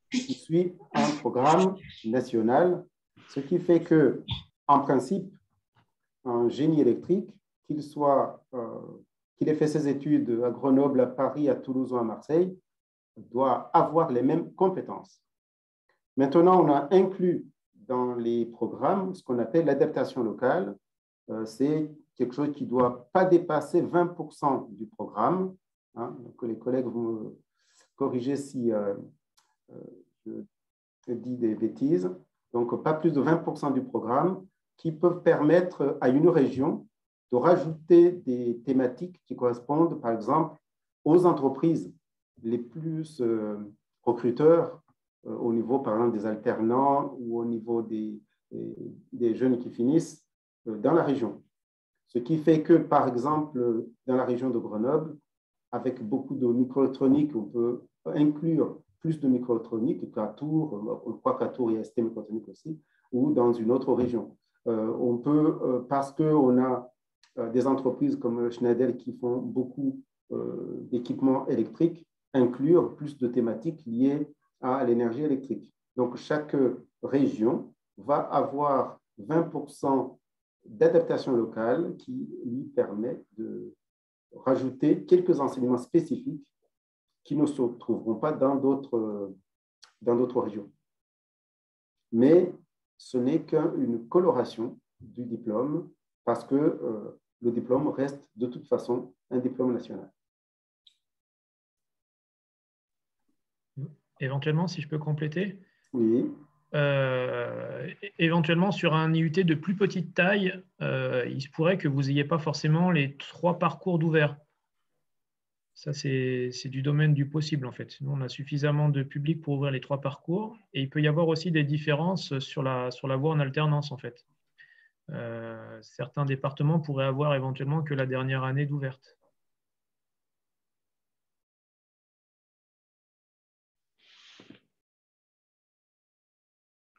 qui suit un programme national, ce qui fait que, en principe, un génie électrique, qu'il ait fait ses études à Grenoble, à Paris, à Toulouse ou à Marseille, doit avoir les mêmes compétences. Maintenant, on a inclus dans les programmes ce qu'on appelle l'adaptation locale. C'est quelque chose qui ne doit pas dépasser 20% du programme. Hein, donc les collègues vont me corriger si je dis des bêtises. Donc, pas plus de 20% du programme qui peuvent permettre à une région de rajouter des thématiques qui correspondent, par exemple, aux entreprises les plus recruteurs au niveau, par exemple, des alternants ou au niveau des jeunes qui finissent dans la région. Ce qui fait que, par exemple, dans la région de Grenoble, avec beaucoup de microélectronique, on peut inclure plus de microélectronique qu'à Tours, on croit qu'à Tours, il y a ST microélectronique aussi, ou dans une autre région. On peut, parce qu'on a des entreprises comme Schneider qui font beaucoup d'équipements électriques, inclure plus de thématiques liées à l'énergie électrique. Donc, chaque région va avoir 20% d'adaptation locale qui lui permet de rajouter quelques enseignements spécifiques qui ne se trouveront pas dans d'autres régions. Mais ce n'est qu'une coloration du diplôme parce que le diplôme reste de toute façon un diplôme national. Éventuellement, si je peux compléter. Oui. Éventuellement, sur un IUT de plus petite taille, il se pourrait que vous n'ayez pas forcément les 3 parcours d'ouvert. Ça, c'est du domaine du possible, en fait. Nous, on a suffisamment de public pour ouvrir les 3 parcours. Et il peut y avoir aussi des différences sur la voie en alternance, en fait. Certains départements pourraient avoir éventuellement que la dernière année d'ouverte.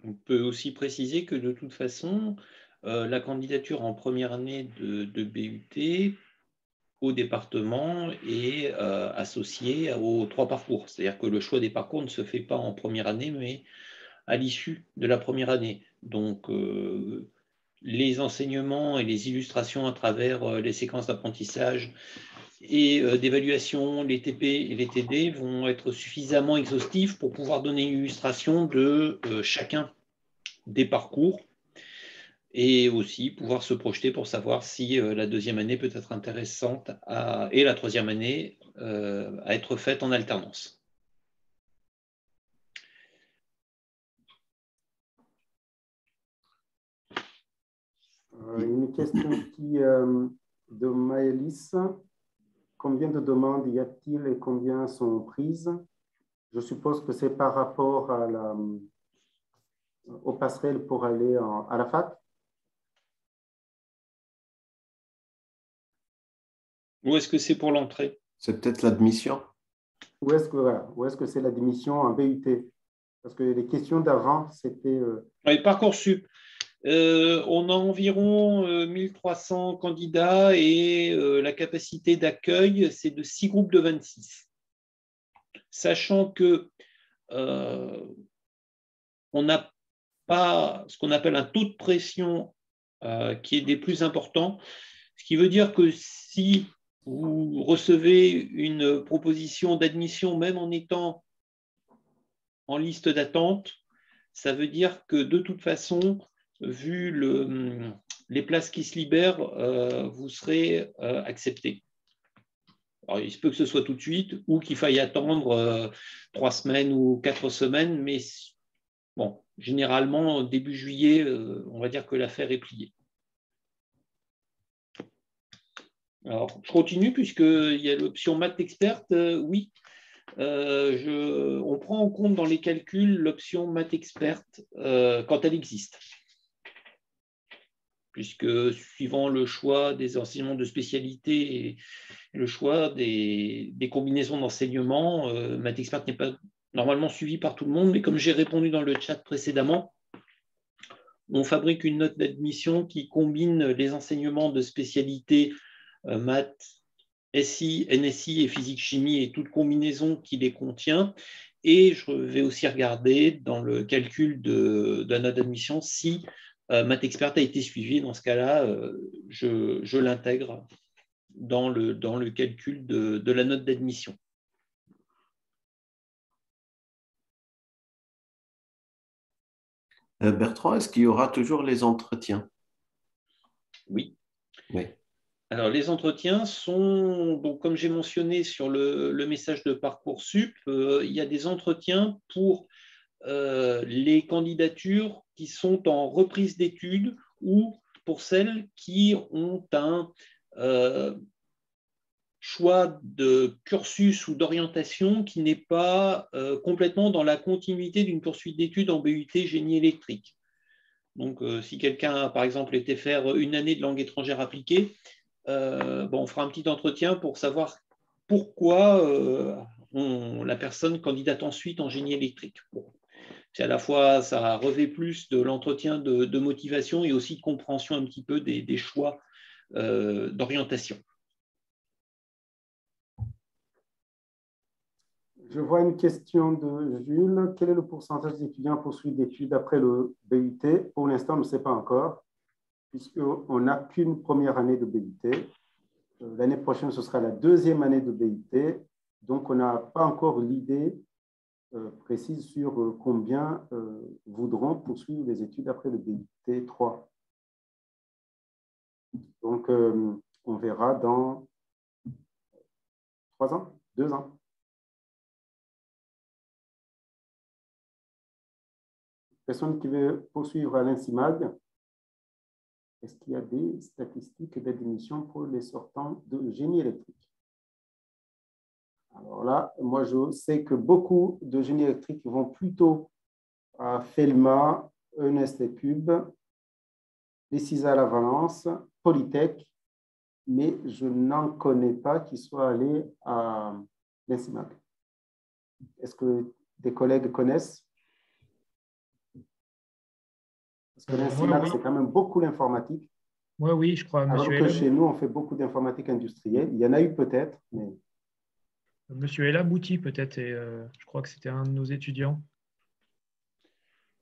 On peut aussi préciser que de toute façon, la candidature en première année de BUT au département est associée aux 3 parcours. C'est-à-dire que le choix des parcours ne se fait pas en première année, mais à l'issue de la première année. Donc, les enseignements et les illustrations à travers les séquences d'apprentissage et d'évaluation, les TP et les TD vont être suffisamment exhaustifs pour pouvoir donner une illustration de chacun des parcours et aussi pouvoir se projeter pour savoir si la deuxième année peut être intéressante et la troisième année à être faite en alternance. Une question de Maëlys. Combien de demandes y a-t-il et combien sont prises? Je suppose que c'est par rapport aux passerelles pour aller à la fac. Ou est-ce que c'est pour l'entrée? C'est peut-être l'admission. Ou est-ce que c'est l'admission en BUT? Parce que les questions d'avant, c'était… Parcoursup. On a environ 1300 candidats et la capacité d'accueil, c'est de 6 groupes de 26. Sachant que on n'a pas ce qu'on appelle un taux de pression qui est des plus importants, ce qui veut dire que si vous recevez une proposition d'admission, même en étant en liste d'attente, ça veut dire que de toute façon, vu les places qui se libèrent, vous serez accepté. Alors, il se peut que ce soit tout de suite ou qu'il faille attendre 3 semaines ou 4 semaines, mais bon, généralement, début juillet, on va dire que l'affaire est pliée. Alors, je continue puisqu'il y a l'option maths experte. Oui, on prend en compte dans les calculs l'option maths experte quand elle existe. Puisque suivant le choix des enseignements de spécialité et le choix des combinaisons d'enseignement, maths experte n'est pas normalement suivi par tout le monde, mais comme j'ai répondu dans le chat précédemment, on fabrique une note d'admission qui combine les enseignements de spécialité maths, SI, NSI et physique-chimie et toute combinaison qui les contient. Et je vais aussi regarder dans le calcul de la note d'admission si maths experte a été suivi. Dans ce cas-là, je l'intègre dans le calcul de la note d'admission. Bertrand, est-ce qu'il y aura toujours les entretiens? Oui. Oui. Alors, les entretiens sont, donc, comme j'ai mentionné sur le message de Parcoursup, il y a des entretiens pour les candidatures qui sont en reprise d'études ou pour celles qui ont un choix de cursus ou d'orientation qui n'est pas complètement dans la continuité d'une poursuite d'études en BUT génie électrique. Donc, si quelqu'un, par exemple, était faire une année de langue étrangère appliquée, on fera un petit entretien pour savoir pourquoi la personne candidate ensuite en génie électrique. Bon. C'est à la fois, ça revêt plus de l'entretien de motivation et aussi de compréhension un petit peu des choix d'orientation. Je vois une question de Jules. Quel est le pourcentage d'étudiants poursuivis d'études après le BUT? Pour l'instant, on ne sait pas encore, puisqu'on n'a qu'une première année de BUT. L'année prochaine, ce sera la deuxième année de BUT. Donc, on n'a pas encore l'idée précise sur combien voudront poursuivre les études après le BUT 3. Donc, on verra dans 3 ans, 2 ans. Personne qui veut poursuivre à l'INSIMAG, est-ce qu'il y a des statistiques d'admission pour les sortants de génie électrique? Alors là, moi, je sais que beaucoup de génie électrique vont plutôt à Felma, ENST Cube, les CISA à la Valence, Polytech, mais je n'en connais pas qui soient allés à l'INSIMAC. Est-ce que des collègues connaissent? Parce que l'INSIMAC, oui. c'est quand même beaucoup l'informatique. Oui, je crois. Alors que chez nous, on fait beaucoup d'informatique industrielle. Il y en a eu peut-être, mais... Monsieur Elabouti, peut-être, et je crois que c'était un de nos étudiants.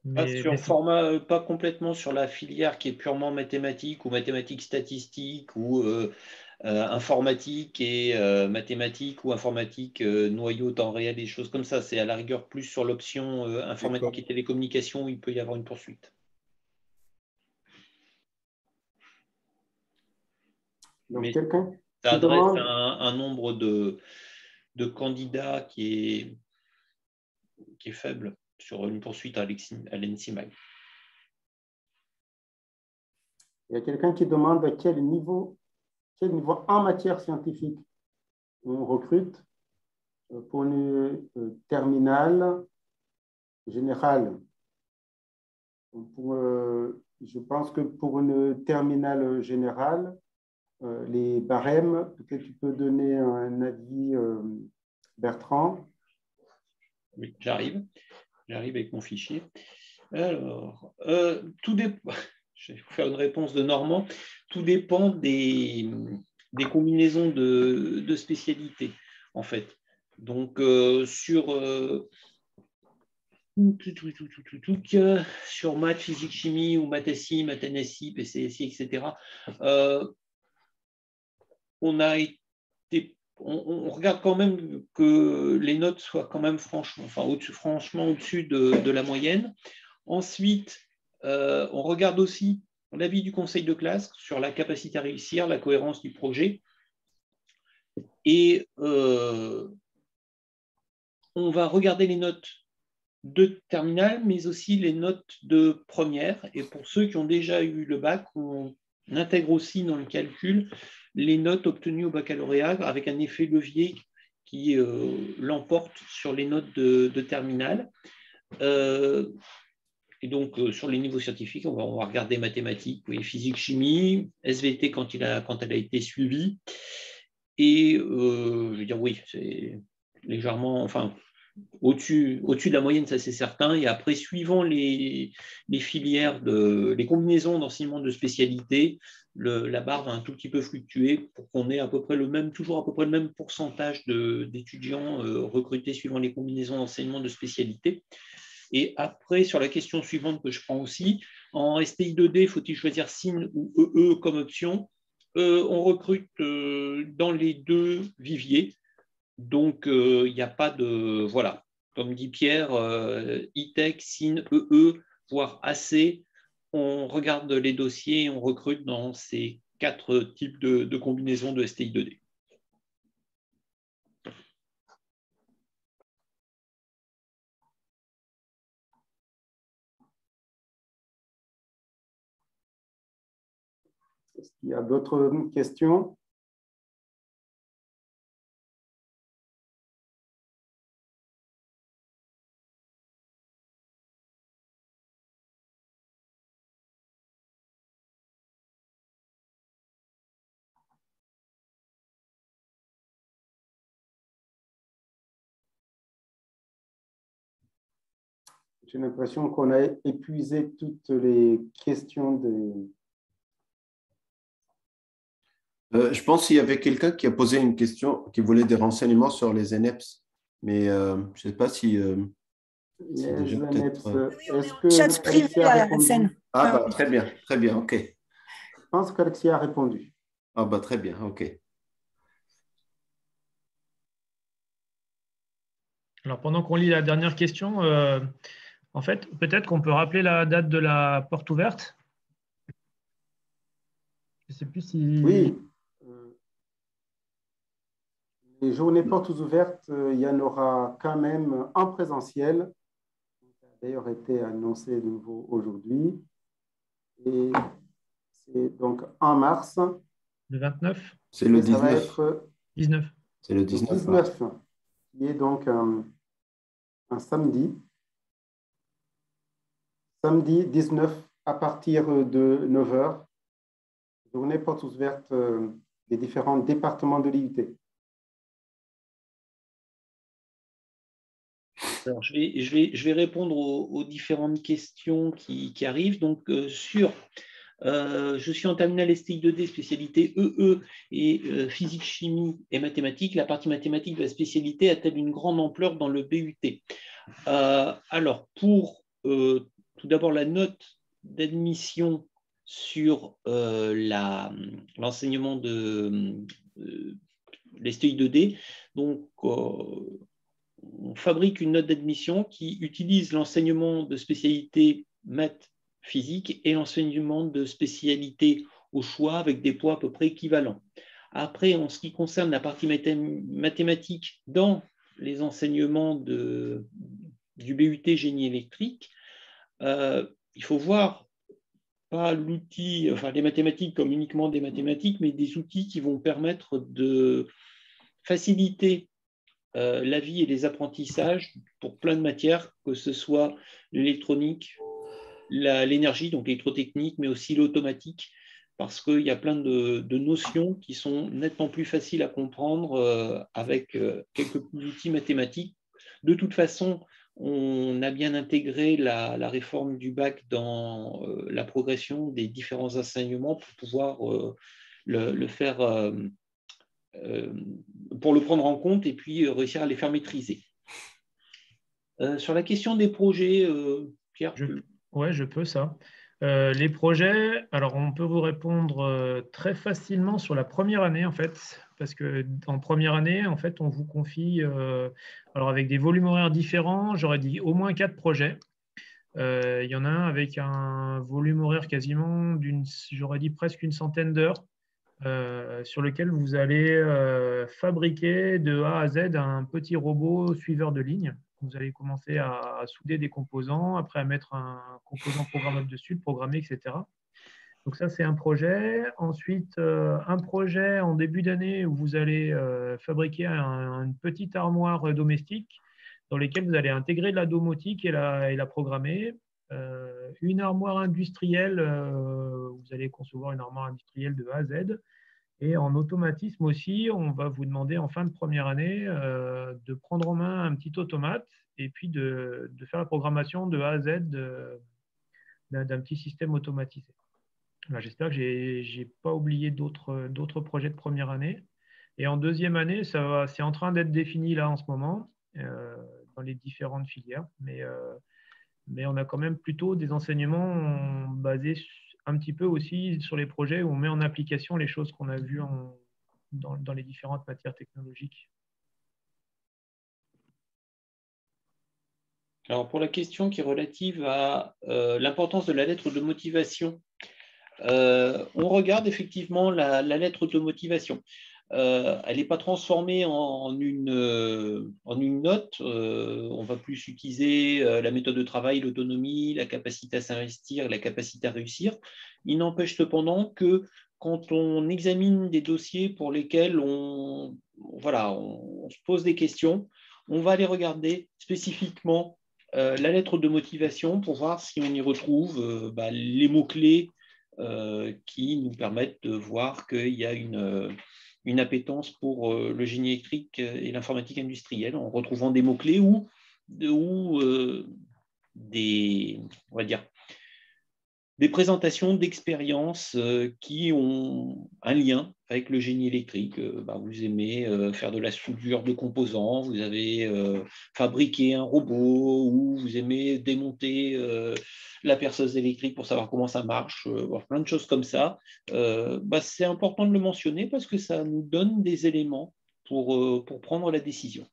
Sur le format, pas complètement sur la filière qui est purement mathématique ou mathématiques statistiques ou informatique et mathématiques ou informatique noyau temps réel, des choses comme ça. C'est à la rigueur plus sur l'option informatique et télécommunications où il peut y avoir une poursuite. Donc, mais quelqu'un ça adresse un nombre de candidats qui est faible sur une poursuite à l'ENSIMAG. Il y a quelqu'un qui demande à quel niveau en matière scientifique on recrute pour une terminale générale. Je pense que pour une terminale générale, les barèmes, peut-être tu peux donner un avis, Bertrand. Oui, j'arrive avec mon fichier. Alors, tout dépend. Je vais vous faire une réponse de Normand. Tout dépend des combinaisons de spécialités, en fait. Donc, sur maths, physique, chimie ou maths SI, maths NSI, PCSI, etc., on regarde quand même que les notes soient quand même franchement au-dessus de la moyenne. Ensuite, on regarde aussi l'avis du conseil de classe sur la capacité à réussir, la cohérence du projet. Et on va regarder les notes de terminale, mais aussi les notes de première. Et pour ceux qui ont déjà eu le bac, on intègre aussi dans le calcul les notes obtenues au baccalauréat avec un effet levier qui l'emporte sur les notes de terminale. Et donc, sur les niveaux scientifiques, on va regarder mathématiques, oui, physique, chimie, SVT quand elle a été suivie. Et je veux dire, oui, c'est légèrement, enfin, au-dessus de la moyenne, ça c'est certain. Et après, suivant les filières, les combinaisons d'enseignement de spécialité, la barre va un tout petit peu fluctuer pour qu'on ait toujours à peu près le même pourcentage d'étudiants recrutés suivant les combinaisons d'enseignement de spécialité. Et après, sur la question suivante que je prends aussi, en STI 2D, faut-il choisir SIN ou EE comme option? On recrute dans les deux viviers. Donc, il n'y a pas de... Voilà, comme dit Pierre, e-tech, SIN, EE, voire AC, on regarde les dossiers et on recrute dans ces 4 types de combinaisons de STI 2D. Est-ce qu'il y a d'autres questions? J'ai l'impression qu'on a épuisé toutes les questions des... Je pense qu'il y avait quelqu'un qui a posé une question, qui voulait des renseignements sur les ENEPS, mais je ne sais pas si... Les déjà ENEPS, est-ce que chat privé à la scène. Ah, bah, très bien, ok. Je pense qu'Alexia a répondu. Ah, bah, très bien, ok. Alors, pendant qu'on lit la dernière question, en fait, peut-être qu'on peut rappeler la date de la porte ouverte. Je ne sais plus si... Oui. Les journées portes ouvertes, il y en aura quand même en présentiel. Ça a d'ailleurs été annoncé de nouveau aujourd'hui. Et c'est donc en mars. Le 29? C'est le 19. Ça va être 19. C'est le 19 mars. qui est donc un samedi 19 à partir de 9 heures. Journée portes ouvertes des différents départements de l'IUT. Alors, je vais répondre aux différentes questions qui arrivent. Donc, je suis en terminale STI 2D, spécialité EE et physique, chimie et mathématiques. La partie mathématiques de la spécialité a-t-elle une grande ampleur dans le BUT? Alors, pour tout d'abord la note d'admission sur l'enseignement de l'STI 2D, donc on fabrique une note d'admission qui utilise l'enseignement de spécialité maths, physique et l'enseignement de spécialité au choix avec des poids à peu près équivalents. Après, en ce qui concerne la partie mathématique dans les enseignements du BUT génie électrique, il faut voir pas l'outil, enfin les mathématiques comme uniquement des mathématiques, mais des outils qui vont permettre de faciliter la vie et les apprentissages pour plein de matières, que ce soit l'électronique, l'énergie, donc l'électrotechnique, mais aussi l'automatique, parce qu'il y a plein de notions qui sont nettement plus faciles à comprendre avec quelques outils mathématiques. De toute façon, on a bien intégré la réforme du bac dans la progression des différents enseignements pour pouvoir le faire, pour le prendre en compte et puis réussir à les faire maîtriser. Sur la question des projets, Pierre, Oui, je peux ça. Les projets, alors on peut vous répondre très facilement sur la première année en fait, parce que en première année, en fait, on vous confie, alors avec des volumes horaires différents, j'aurais dit au moins 4 projets. Il y en a un avec un volume horaire quasiment j'aurais dit presque une centaine d'heures, sur lequel vous allez fabriquer de A à Z un petit robot suiveur de ligne. Vous allez commencer à souder des composants, après à mettre un composant programmable dessus, le programmer, etc. Donc ça, c'est un projet. Ensuite, un projet en début d'année où vous allez fabriquer une petite armoire domestique dans laquelle vous allez intégrer de la domotique et la programmer. Une armoire industrielle, vous allez concevoir une armoire industrielle de A à Z. Et en automatisme aussi, on va vous demander en fin de première année de prendre en main un petit automate et puis de faire la programmation de A à Z d'un petit système automatisé. J'espère que je n'ai pas oublié d'autres projets de première année. Et en deuxième année, c'est en train d'être défini là en ce moment dans les différentes filières. Mais on a quand même plutôt des enseignements basés un petit peu aussi sur les projets où on met en application les choses qu'on a vues dans les différentes matières technologiques. Alors pour la question qui est relative à l'importance de la lettre de motivation, on regarde effectivement la lettre de motivation. Elle n'est pas transformée en une note. On va plus utiliser la méthode de travail, l'autonomie, la capacité à s'investir, la capacité à réussir. Il n'empêche cependant que quand on examine des dossiers pour lesquels on se pose des questions, on va aller regarder spécifiquement la lettre de motivation pour voir si on y retrouve les mots-clés qui nous permettent de voir qu'il y a une appétence pour le génie électrique et l'informatique industrielle en retrouvant des mots-clés ou on va dire, des présentations d'expériences qui ont un lien avec le génie électrique. Vous aimez faire de la soudure de composants, vous avez fabriqué un robot, ou vous aimez démonter la perceuse électrique pour savoir comment ça marche, plein de choses comme ça. C'est important de le mentionner parce que ça nous donne des éléments pour prendre la décision.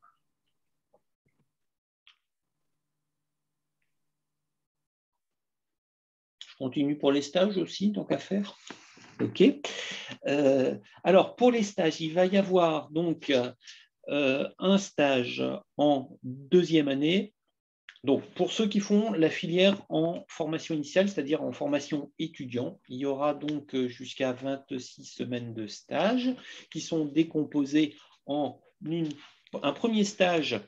Continue pour les stages aussi, donc à faire. OK. Alors, pour les stages, il va y avoir donc un stage en deuxième année. Donc, pour ceux qui font la filière en formation initiale, c'est-à-dire en formation étudiant, il y aura donc jusqu'à 26 semaines de stage qui sont décomposées en une un premier stage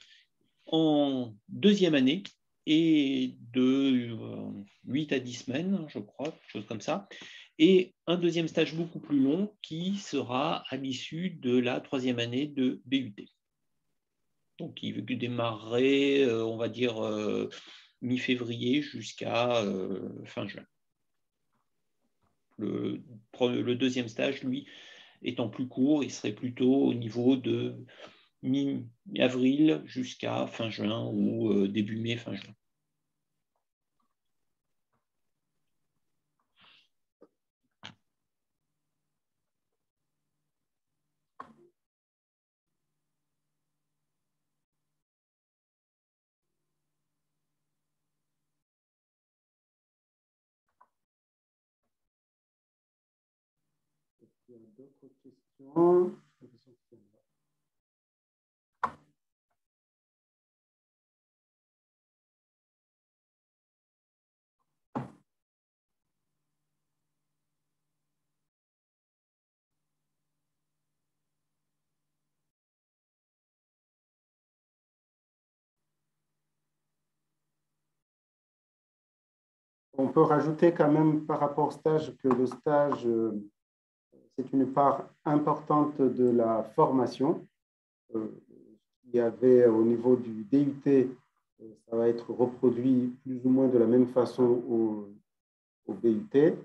en deuxième année et de 8 à 10 semaines, je crois, quelque chose comme ça, et un deuxième stage beaucoup plus long qui sera à l'issue de la troisième année de BUT. Donc, il démarrerait, on va dire, mi-février jusqu'à fin juin. Le deuxième stage, lui, étant plus court, il serait plutôt au niveau de mi-avril jusqu'à fin juin ou début mai, fin juin. Il y a d'autres questions? On peut rajouter quand même par rapport au stage que le stage, c'est une part importante de la formation. Il y avait au niveau du DUT, ça va être reproduit plus ou moins de la même façon au BUT,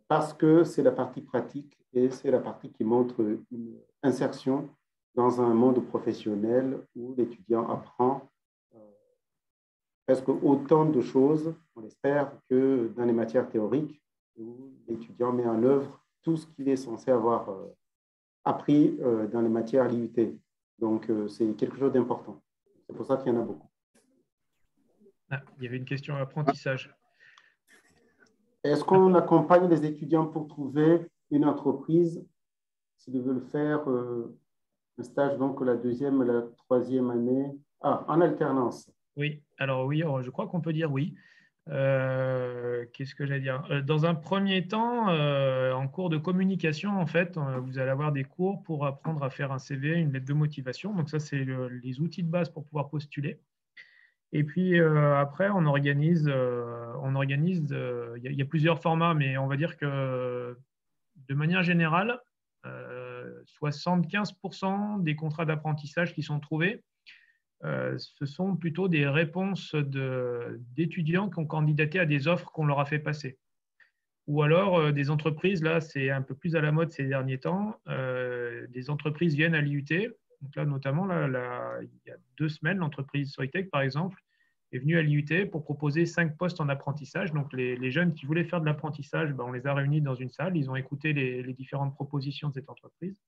parce que c'est la partie pratique et c'est la partie qui montre une insertion dans un monde professionnel où l'étudiant apprend presque autant de choses, on espère, que dans les matières théoriques, où l'étudiant met en œuvre tout ce qu'il est censé avoir appris dans les matières à l'IUT. Donc, c'est quelque chose d'important. C'est pour ça qu'il y en a beaucoup. Ah, il y avait une question apprentissage. Est-ce qu'on accompagne les étudiants pour trouver une entreprise s'ils veulent faire un stage, donc la deuxième et la troisième année, en alternance? Oui, alors oui, je crois qu'on peut dire oui. Qu'est-ce que j'allais dire? Dans un premier temps, en cours de communication, en fait, vous allez avoir des cours pour apprendre à faire un CV, une lettre de motivation. Donc ça, c'est les outils de base pour pouvoir postuler. Et puis après, on organise, il y a plusieurs formats, mais on va dire que de manière générale, 75% des contrats d'apprentissage qui sont trouvés, ce sont plutôt des réponses d'étudiants qui ont candidaté à des offres qu'on leur a fait passer. Ou alors des entreprises, là c'est un peu plus à la mode ces derniers temps, des entreprises viennent à l'IUT. Donc là notamment, il y a 2 semaines, l'entreprise Soitec par exemple est venue à l'IUT pour proposer 5 postes en apprentissage. Donc les jeunes qui voulaient faire de l'apprentissage, on les a réunis dans une salle, ils ont écouté les différentes propositions de cette entreprise.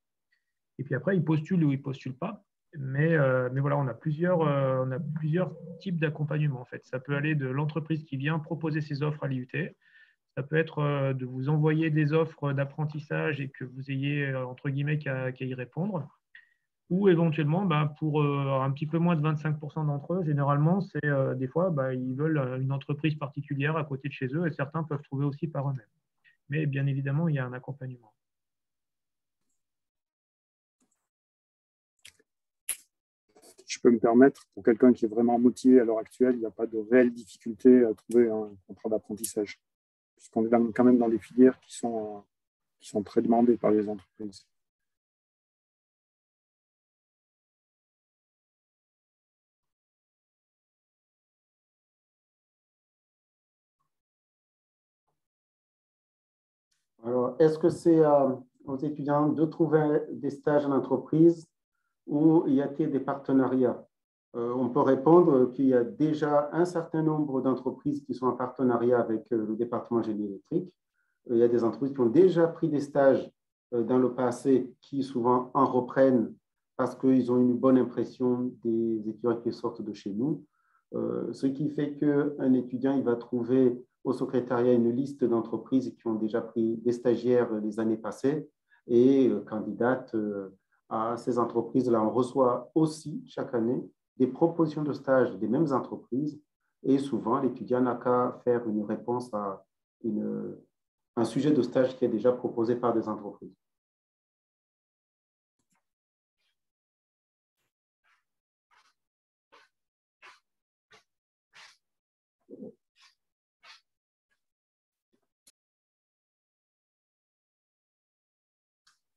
Et puis après, ils postulent ou ils ne postulent pas. Mais voilà, on a plusieurs types d'accompagnement en fait. Ça peut aller de l'entreprise qui vient proposer ses offres à l'IUT. Ça peut être de vous envoyer des offres d'apprentissage et que vous ayez, entre guillemets, qu'à y répondre. Ou éventuellement, pour un petit peu moins de 25% d'entre eux, généralement, c'est des fois, ils veulent une entreprise particulière à côté de chez eux et certains peuvent trouver aussi par eux-mêmes. Mais bien évidemment, il y a un accompagnement. Je peux me permettre, pour quelqu'un qui est vraiment motivé à l'heure actuelle, il n'y a pas de réelle difficulté à trouver un contrat d'apprentissage, puisqu'on est quand même dans des filières qui sont très demandées par les entreprises. Alors, est-ce que c'est aux étudiants de trouver des stages en entreprise ou y a-t-il des partenariats? On peut répondre qu'il y a déjà un certain nombre d'entreprises qui sont en partenariat avec le département génie électrique. Il y a des entreprises qui ont déjà pris des stages dans le passé qui souvent en reprennent parce qu'ils ont une bonne impression des étudiants qui sortent de chez nous. Ce qui fait qu'un étudiant il va trouver au secrétariat une liste d'entreprises qui ont déjà pris des stagiaires les années passées et candidatent à ces entreprises-là. On reçoit aussi chaque année des propositions de stage des mêmes entreprises et souvent l'étudiant n'a qu'à faire une réponse à un sujet de stage qui est déjà proposé par des entreprises.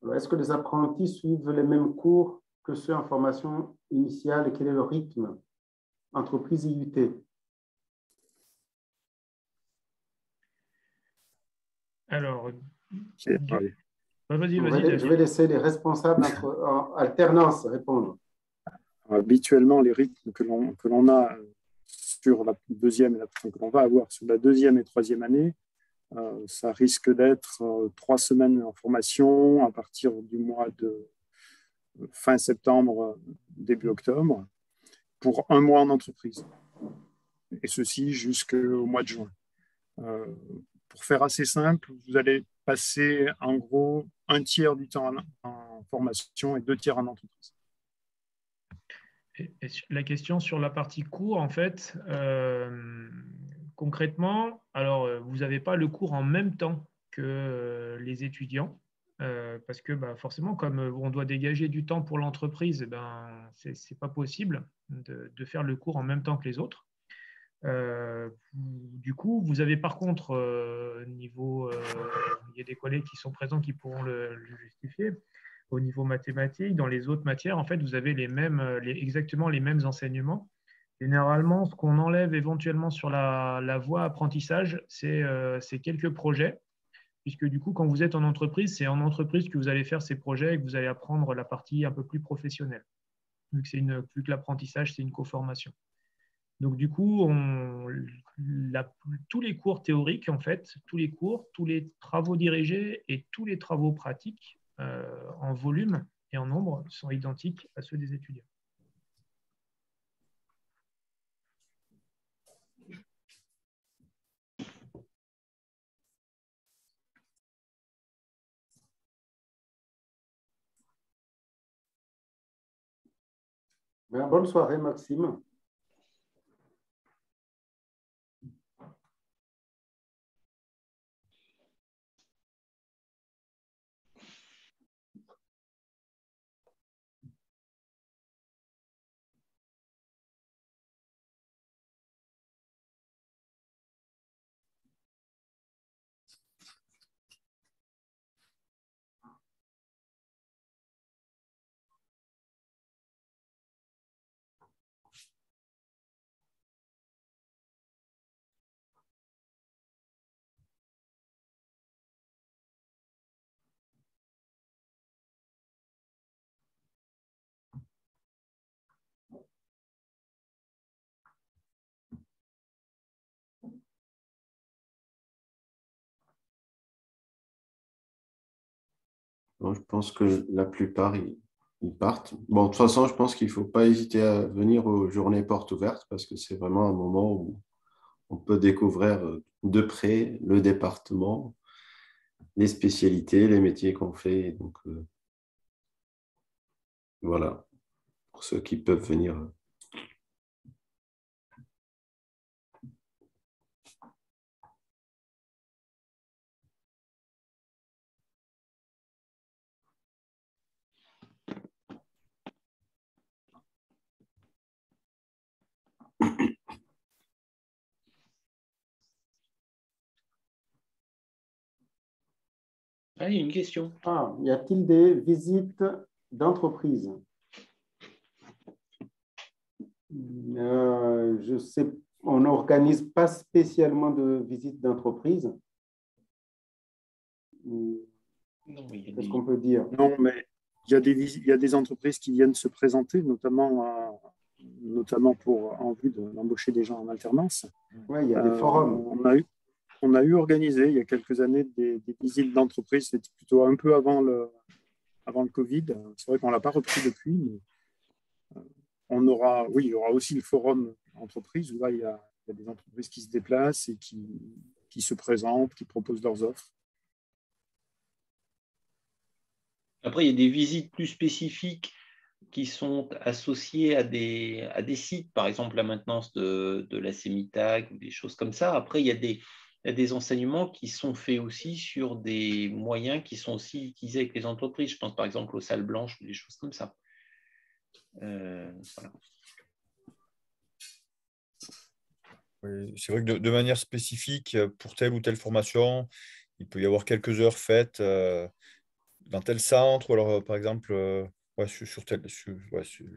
Alors, est-ce que les apprentis suivent les mêmes cours que ceux en formation initiale et quel est le rythme entreprise IUT? Alors, Allez. vas-y, Je vais laisser les responsables en alternance répondre. Habituellement, les rythmes que l'on a sur la deuxième, que l'on va avoir sur la deuxième et troisième année, ça risque d'être 3 semaines en formation à partir du mois de fin septembre, début octobre, pour 1 mois en entreprise. Et ceci jusqu'au mois de juin. Pour faire assez simple, vous allez passer en gros 1/3 du temps en formation et 2/3 en entreprise. Et la question sur la partie cours, en fait, concrètement, alors vous n'avez pas le cours en même temps que les étudiants, parce que forcément, comme on doit dégager du temps pour l'entreprise, ce n'est pas possible de faire le cours en même temps que les autres. Du coup, vous avez par contre, il y a des collègues qui sont présents qui pourront le justifier. Au niveau mathématique, dans les autres matières, en fait, vous avez exactement les mêmes enseignements. Généralement, ce qu'on enlève éventuellement sur la voie apprentissage, c'est quelques projets, puisque du coup, quand vous êtes en entreprise, c'est en entreprise que vous allez faire ces projets et que vous allez apprendre la partie un peu plus professionnelle, vu que l'apprentissage, c'est une co-formation. Donc, du coup, tous les cours théoriques, en fait, tous les travaux dirigés et tous les travaux pratiques en volume et en nombre sont identiques à ceux des étudiants. Bonne soirée, Maxime. Je pense que la plupart, ils partent. Bon, de toute façon, je pense qu'il ne faut pas hésiter à venir aux journées portes ouvertes parce que c'est vraiment un moment où on peut découvrir de près le département, les spécialités, les métiers qu'on fait. Donc, voilà, pour ceux qui peuvent venir. Ah, il y a une question. Y a-t-il des visites d'entreprise? Je sais, on n'organise pas spécialement de visites d'entreprise. Qu'est-ce qu'on peut dire? Non, mais il y a des entreprises qui viennent se présenter, notamment en vue d'embaucher des gens en alternance. Oui, il y a des forums. On a eu organisé il y a quelques années des visites d'entreprise. C'était plutôt un peu avant le Covid. C'est vrai qu'on ne l'a pas repris depuis, mais il y aura aussi le forum entreprise où là, il y a des entreprises qui se déplacent et qui se présentent, qui proposent leurs offres. Après, il y a des visites plus spécifiques qui sont associées à des sites, par exemple la maintenance de la CEMITAG ou des choses comme ça. Après, il y a des enseignements qui sont faits aussi sur des moyens qui sont aussi utilisés avec les entreprises. Je pense par exemple aux salles blanches ou des choses comme ça. Voilà. Oui, c'est vrai que de manière spécifique, pour telle ou telle formation, il peut y avoir quelques heures faites dans tel centre, ou alors, par exemple,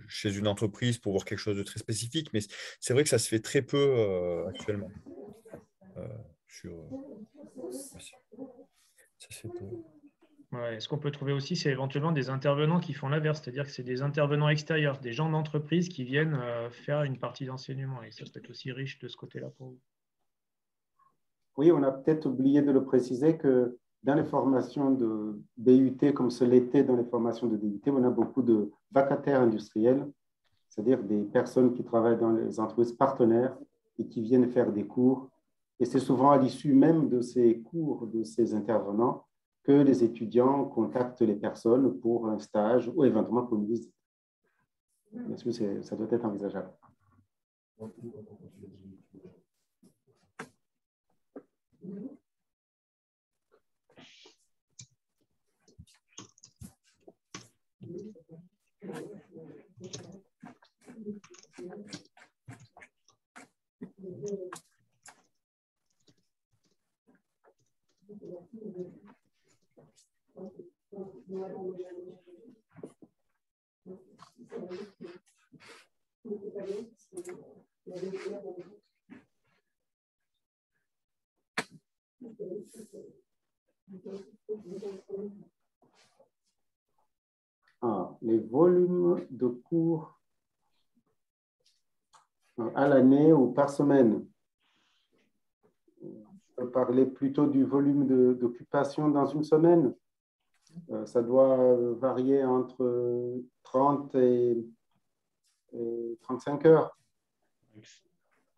chez une entreprise pour voir quelque chose de très spécifique. Mais c'est vrai que ça se fait très peu actuellement. Ça se fait peu. Ouais, ce qu'on peut trouver aussi, c'est éventuellement des intervenants qui font l'inverse, c'est-à-dire que c'est des intervenants extérieurs, des gens d'entreprise qui viennent faire une partie d'enseignement. Et ça peut être aussi riche de ce côté-là pour vous. Oui, on a peut-être oublié de le préciser que dans les formations de BUT, comme ce l'était dans les formations de DUT, on a beaucoup de vacataires industriels, c'est-à-dire des personnes qui travaillent dans les entreprises partenaires et qui viennent faire des cours. Et c'est souvent à l'issue même de ces cours, de ces intervenants, que les étudiants contactent les personnes pour un stage ou éventuellement pour une visite. Bien sûr, ça doit être envisageable. Les volumes de cours à l'année ou par semaine. Je peux parler plutôt du volume d'occupation dans une semaine. Ça doit varier entre 30 et 35 heures,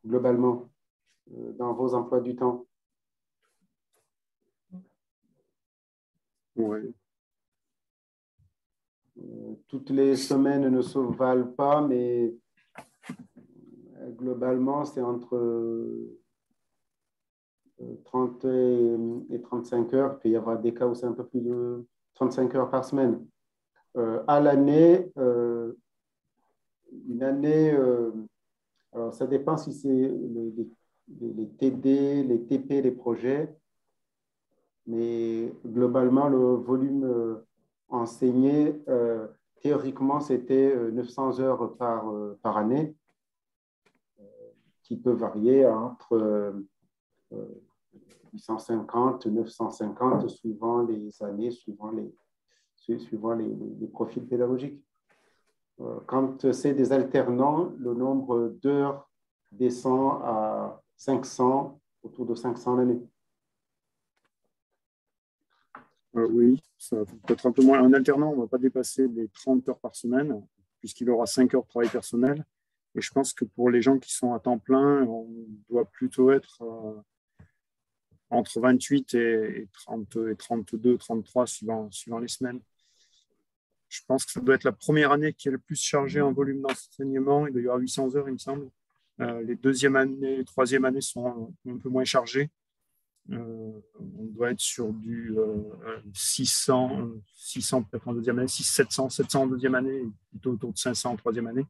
globalement, dans vos emplois du temps. Ouais. Toutes les semaines ne se valent pas, mais globalement, c'est entre 30 et 35 heures. Il peut y avoir des cas où c'est un peu plus de 35 heures par semaine. À l'année, une année, alors ça dépend si c'est les TD, les TP, les projets, mais globalement, le volume enseigné, théoriquement, c'était 900 heures par année, qui peut varier entre 850, 950, suivant les années, suivant les profils pédagogiques. Quand c'est des alternants, le nombre d'heures descend à 500, autour de 500 l'année. Oui, ça peut être un peu moins. Un alternant, on ne va pas dépasser les 30 heures par semaine, puisqu'il aura 5 heures de travail personnel. Et je pense que pour les gens qui sont à temps plein, on doit plutôt être entre 28 et 30 et 32, 33 suivant les semaines. Je pense que ça doit être la première année qui est le plus chargée en volume d'enseignement. Il doit y avoir 800 heures, il me semble. Les deuxième année, troisième année sont un peu moins chargées. On doit être sur du 600 peut-être en deuxième année, 700 en deuxième année, plutôt autour de 500 en troisième année.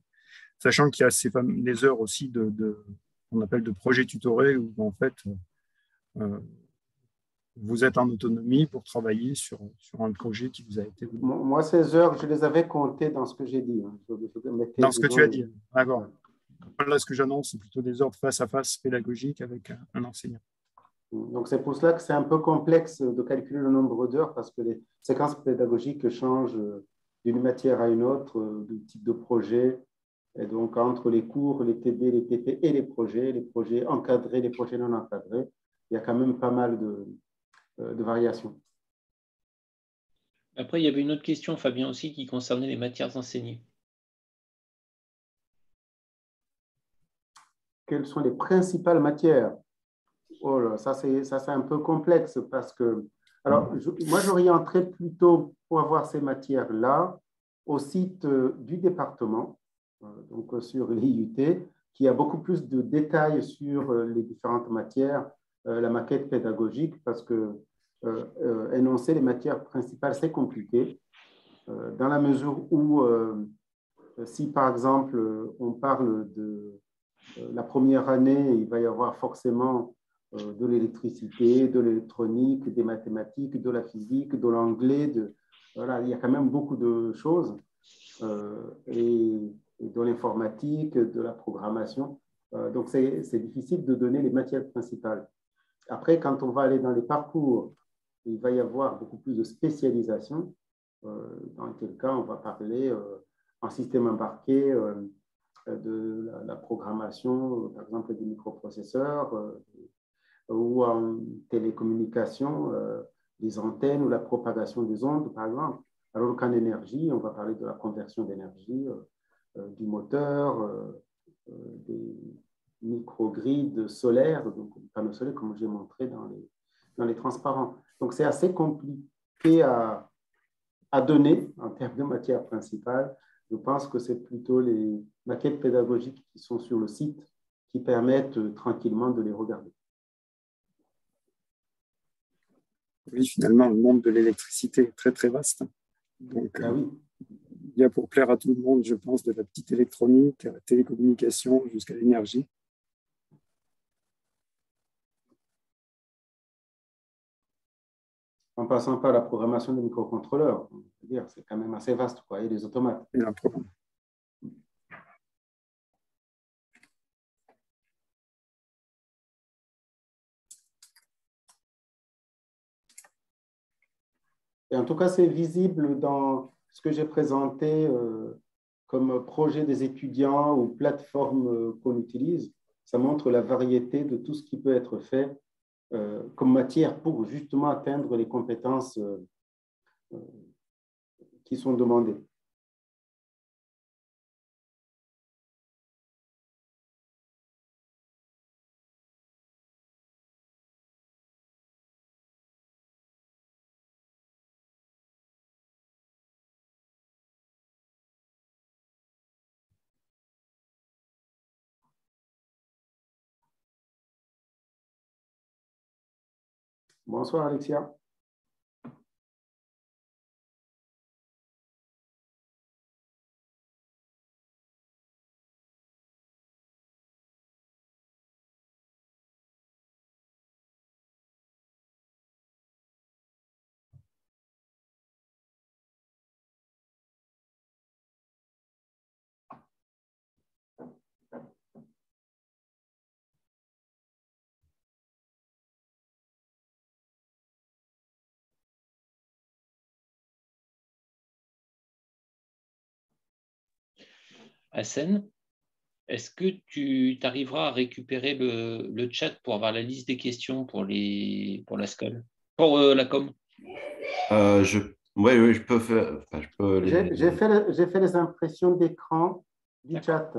Sachant qu'il y a les heures aussi qu'on appelle de projets tutorés, où en fait, vous êtes en autonomie pour travailler sur un projet qui vous a été donné. Moi, ces heures, je les avais comptées dans ce que j'ai dit. Dans ce que tu as dit, d'accord. Là, ce que j'annonce, c'est plutôt des heures de face-à-face pédagogiques avec un enseignant. Donc, c'est pour cela que c'est un peu complexe de calculer le nombre d'heures, parce que les séquences pédagogiques changent d'une matière à une autre, du type de projet. Et donc, entre les cours, les TD, les TP et les projets encadrés, les projets non encadrés, il y a quand même pas mal de variations. Après, il y avait une autre question, Fabien, aussi, qui concernait les matières enseignées. Quelles sont les principales matières? Oh là, ça c'est un peu complexe parce que, alors, moi j'orienterais plutôt pour avoir ces matières-là au site du département, donc sur l'IUT, qui a beaucoup plus de détails sur les différentes matières, la maquette pédagogique, parce que énoncer les matières principales, c'est compliqué, dans la mesure où, si par exemple on parle de la première année, il va y avoir forcément de l'électricité, de l'électronique, des mathématiques, de la physique, de l'anglais, voilà, il y a quand même beaucoup de choses et de l'informatique, de la programmation. Donc, c'est difficile de donner les matières principales. Après, quand on va aller dans les parcours, il va y avoir beaucoup plus de spécialisation, dans quel cas on va parler en système embarqué de la programmation, par exemple des microprocesseurs, ou en télécommunication, des antennes ou la propagation des ondes, par exemple. Alors qu'en énergie, on va parler de la conversion d'énergie, du moteur, des microgrids solaires, donc panneaux solaires, comme j'ai montré dans les transparents. Donc, c'est assez compliqué à donner en termes de matière principale. Je pense que c'est plutôt les maquettes pédagogiques qui sont sur le site qui permettent tranquillement de les regarder. Oui, finalement, le monde de l'électricité est très, très vaste. Donc, Ah oui. il y a pour plaire à tout le monde, je pense, de la petite électronique à la télécommunication jusqu'à l'énergie. En passant par la programmation des microcontrôleurs, c'est quand même assez vaste, quoi, et les automates. Et un programme. Et en tout cas, c'est visible dans ce que j'ai présenté comme projet des étudiants ou plateforme qu'on utilise. Ça montre la variété de tout ce qui peut être fait comme matière pour justement atteindre les compétences qui sont demandées. Bonsoir, Alexia. Hassen, est-ce que tu arriveras à récupérer le chat pour avoir la liste des questions pour la SCOL, pour la com? Oui, je peux faire. Enfin, J'ai fait les impressions d'écran du chat.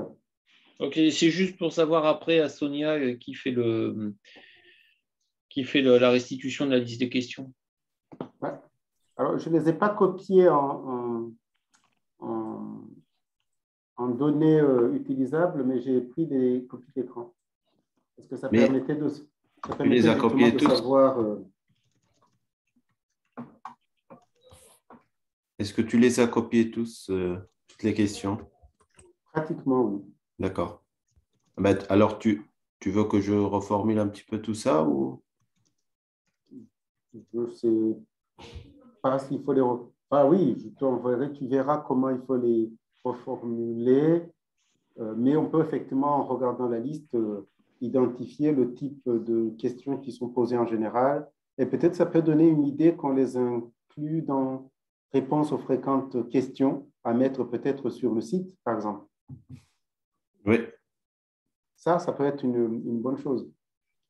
Ok, c'est juste pour savoir après à Sonia qui fait la restitution de la liste des questions. Ouais. Alors, je ne les ai pas copiés en données utilisables, mais j'ai pris des copies d'écran. Est-ce que ça permettait de savoir Est-ce que tu les as copiés tous, toutes les questions? Pratiquement, oui. D'accord. Alors, tu veux que je reformule un petit peu tout ça ou? Je ne sais pas s'il faut les... Ah oui, je t'enverrai, tu verras comment il faut les reformuler, mais on peut effectivement, en regardant la liste, identifier le type de questions qui sont posées en général, et peut-être ça peut donner une idée qu'on les inclut dans réponse aux fréquentes questions à mettre peut-être sur le site, par exemple. Oui. Ça peut être une bonne chose.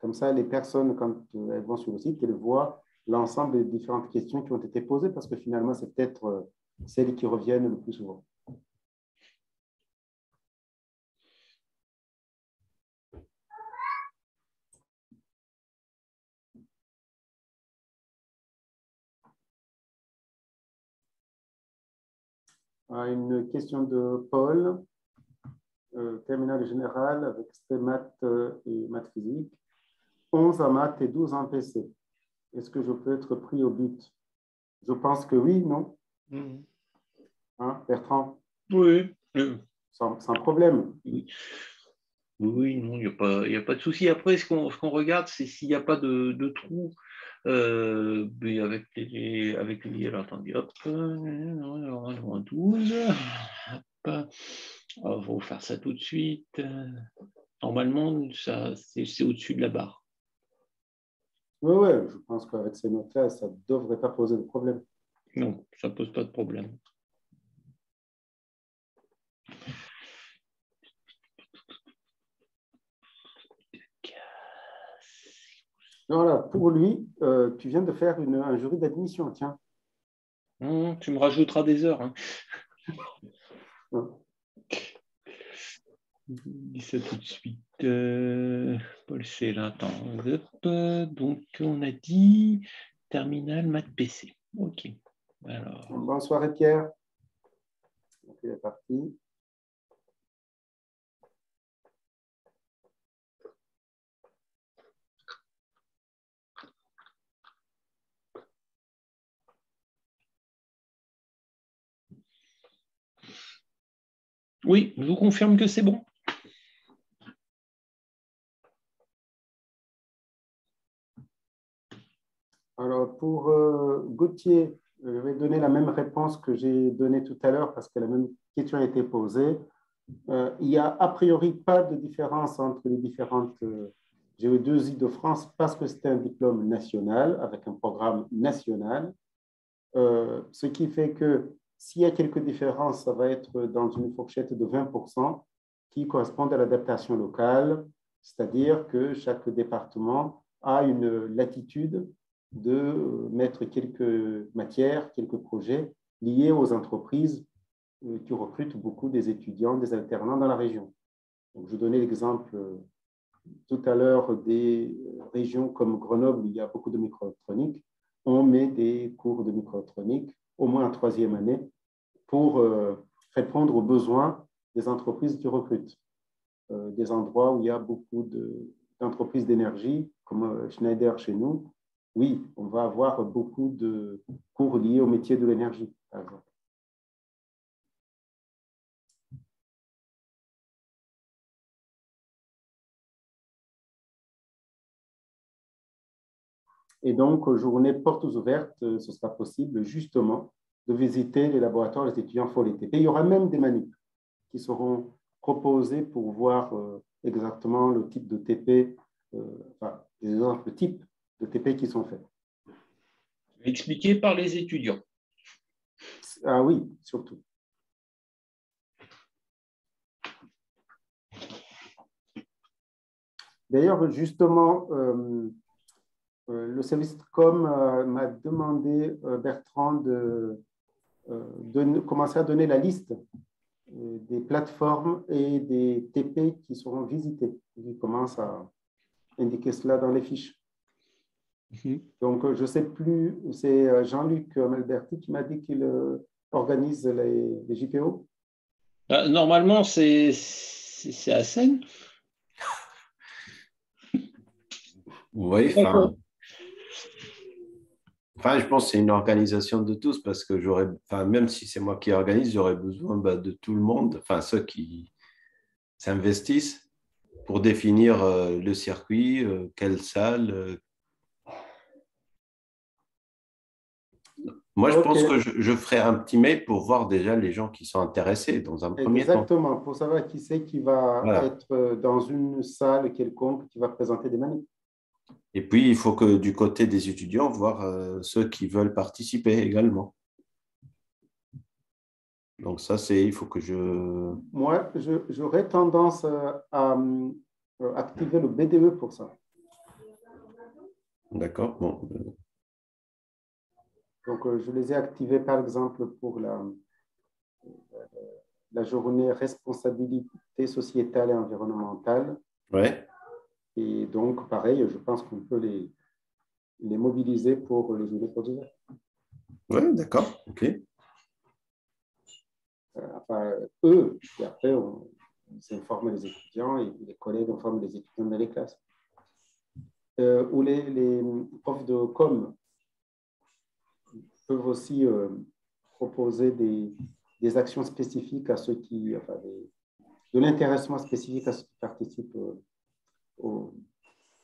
Comme ça, les personnes, quand elles vont sur le site, elles voient l'ensemble des différentes questions qui ont été posées, parce que finalement, c'est peut-être celles qui reviennent le plus souvent. Une question de Paul, terminale générale avec maths et maths physique, 11 en maths et 12 en PC. Est-ce que je peux être pris au but? Je pense que oui, non? Hein, Bertrand? Oui. Sans problème. Oui, non, il n'y a pas de souci. Après, ce qu'on regarde, c'est s'il n'y a pas de trou Mais avec les, alors attendez, hop, 12, hop, on va vous faire ça tout de suite. Normalement, c'est au-dessus de la barre. Oui, ouais, je pense qu'avec ces notes-là, ça ne devrait pas poser de problème. Non, ça ne pose pas de problème. Voilà, pour lui, tu viens de faire un jury d'admission, tiens. Tu me rajouteras des heures. Hein. Je dis ça tout de suite. Paul C, là, attends. Donc, on a dit terminal maths PC. OK. Alors. Bonsoir, Pierre. Donc, il est parti. Oui, je vous confirme que c'est bon. Alors, pour Gauthier, je vais donner la même réponse que j'ai donnée tout à l'heure parce que la même question a été posée. Il n'y a a priori pas de différence entre les différentes GE2I de France parce que c'est un diplôme national avec un programme national. Ce qui fait que s'il y a quelques différences, ça va être dans une fourchette de 20% qui correspondent à l'adaptation locale, c'est-à-dire que chaque département a une latitude de mettre quelques matières, quelques projets liés aux entreprises qui recrutent beaucoup des étudiants, des alternants dans la région. Donc, je donnais l'exemple tout à l'heure des régions comme Grenoble où il y a beaucoup de microélectronique. On met des cours de microélectronique au moins en troisième année pour répondre aux besoins des entreprises qui recrutent. Des endroits où il y a beaucoup d'entreprises d'énergie, comme Schneider chez nous, oui, on va avoir beaucoup de cours liés au métier de l'énergie, par exemple. Et donc, journée portes ouvertes, ce sera possible justement de visiter les laboratoires des étudiants font les TP. Il y aura même des manipes qui seront proposées pour voir exactement le type de TP, enfin, les exemples types de TP qui sont faits. Expliqué par les étudiants. Ah oui, surtout. D'ailleurs, justement, le service com m'a demandé, Bertrand, de commencer à donner la liste des plateformes et des TP qui seront visités. Il commence à indiquer cela dans les fiches. Donc, je ne sais plus, c'est Jean-Luc Malberti qui m'a dit qu'il organise les JPO. Normalement, c'est à Seine. Oui, enfin, je pense que c'est une organisation de tous parce que même si c'est moi qui organise, j'aurais besoin de tout le monde, enfin ceux qui s'investissent pour définir le circuit, quelle salle. Moi, je pense que je ferai un petit mail pour voir déjà les gens qui sont intéressés dans un premier temps. Exactement, pour savoir qui c'est qui va être dans une salle quelconque qui va présenter des manips. Et puis, il faut que du côté des étudiants, voir ceux qui veulent participer également. Donc ça, il faut que je... Moi, j'aurais tendance à activer le BDE pour ça. D'accord, bon. Donc, je les ai activés, par exemple, pour la journée responsabilité sociétale et environnementale. Ouais. Et donc, pareil, je pense qu'on peut les mobiliser pour les journées portes ouvertes. Oui, d'accord, ok. Enfin, eux, et après, on informe les étudiants et les collègues informent les étudiants dans les classes. Ou les profs de com peuvent aussi proposer des actions spécifiques à ceux qui, enfin, de l'intéressement spécifique à ceux qui participent aux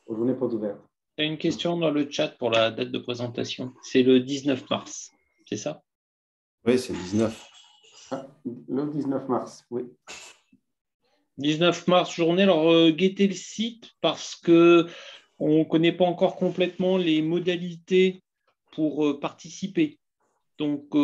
journées portes ouvertes. Tu as une question dans le chat pour la date de présentation. C'est le 19 mars, c'est ça? Oui, c'est le 19. Ah, le 19 mars, oui. 19 mars, journée. Alors, guettez le site parce qu'on ne connaît pas encore complètement les modalités pour participer. Donc,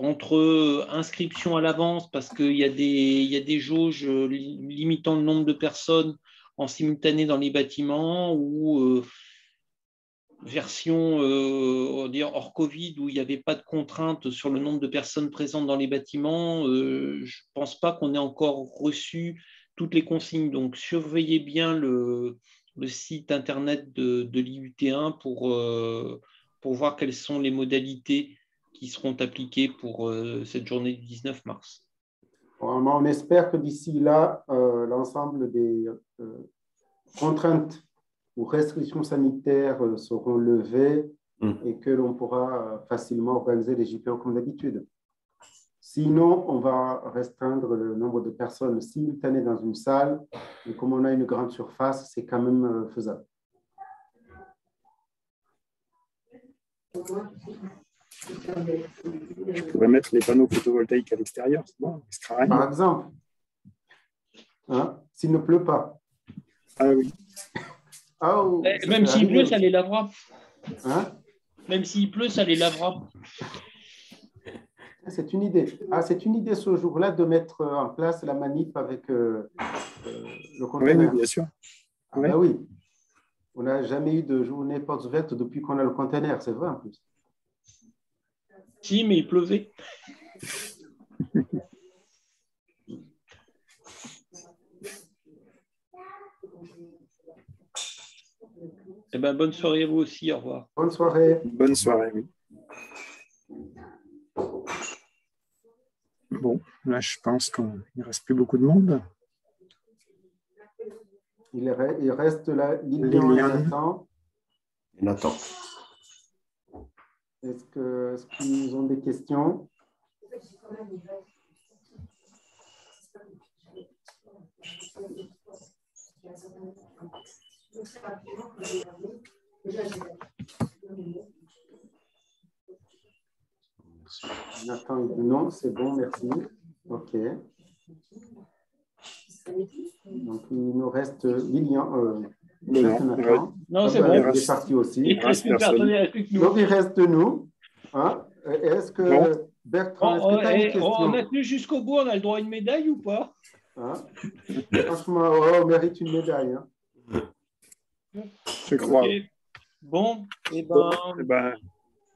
entre inscription à l'avance, parce qu'il y a des jauges limitant le nombre de personnes en simultané dans les bâtiments, ou version on va dire hors Covid, où il n'y avait pas de contrainte sur le nombre de personnes présentes dans les bâtiments, je ne pense pas qu'on ait encore reçu toutes les consignes. Donc, surveillez bien le site internet de l'IUT1 pour voir quelles sont les modalités qui seront appliquées pour cette journée du 19 mars. On espère que d'ici là, l'ensemble des contraintes ou restrictions sanitaires seront levées et que l'on pourra facilement organiser les JPO comme d'habitude. Sinon, on va restreindre le nombre de personnes simultanées dans une salle. Et comme on a une grande surface, c'est quand même faisable. Je pourrais mettre les panneaux photovoltaïques à l'extérieur, c'est bon, par exemple, hein, s'il ne pleut pas. Ah oui. Oh, même s'il pleut, ça les lavera. Hein? Même s'il pleut, ça les lavera. C'est une idée. Ah, c'est une idée ce jour-là de mettre en place la manip avec le conteneur. Oui, bien sûr. Ah, oui. Ben oui. On n'a jamais eu de journée portes ouvertes depuis qu'on a le conteneur, c'est vrai en plus. Si, mais il pleuvait. Eh ben, bonne soirée à vous aussi, au revoir. Bonne soirée. Bonne soirée, oui. Bon, là, je pense qu'il ne reste plus beaucoup de monde. Il reste là Lilian et Nathan. Nathan. Est-ce qu'ils ont des questions? Nathan, non, c'est bon, merci. OK. Donc, il nous reste Lilian. Non, c'est bon. Il est parti aussi. Il reste une personne avec nous. Donc, il reste nous. Hein? Est-ce que Bertrand, est-ce que tu as une question? On a tenu jusqu'au bout, on a le droit à une médaille ou pas? Hein? Franchement, on mérite une médaille. Hein? Je crois. Okay. Bon, et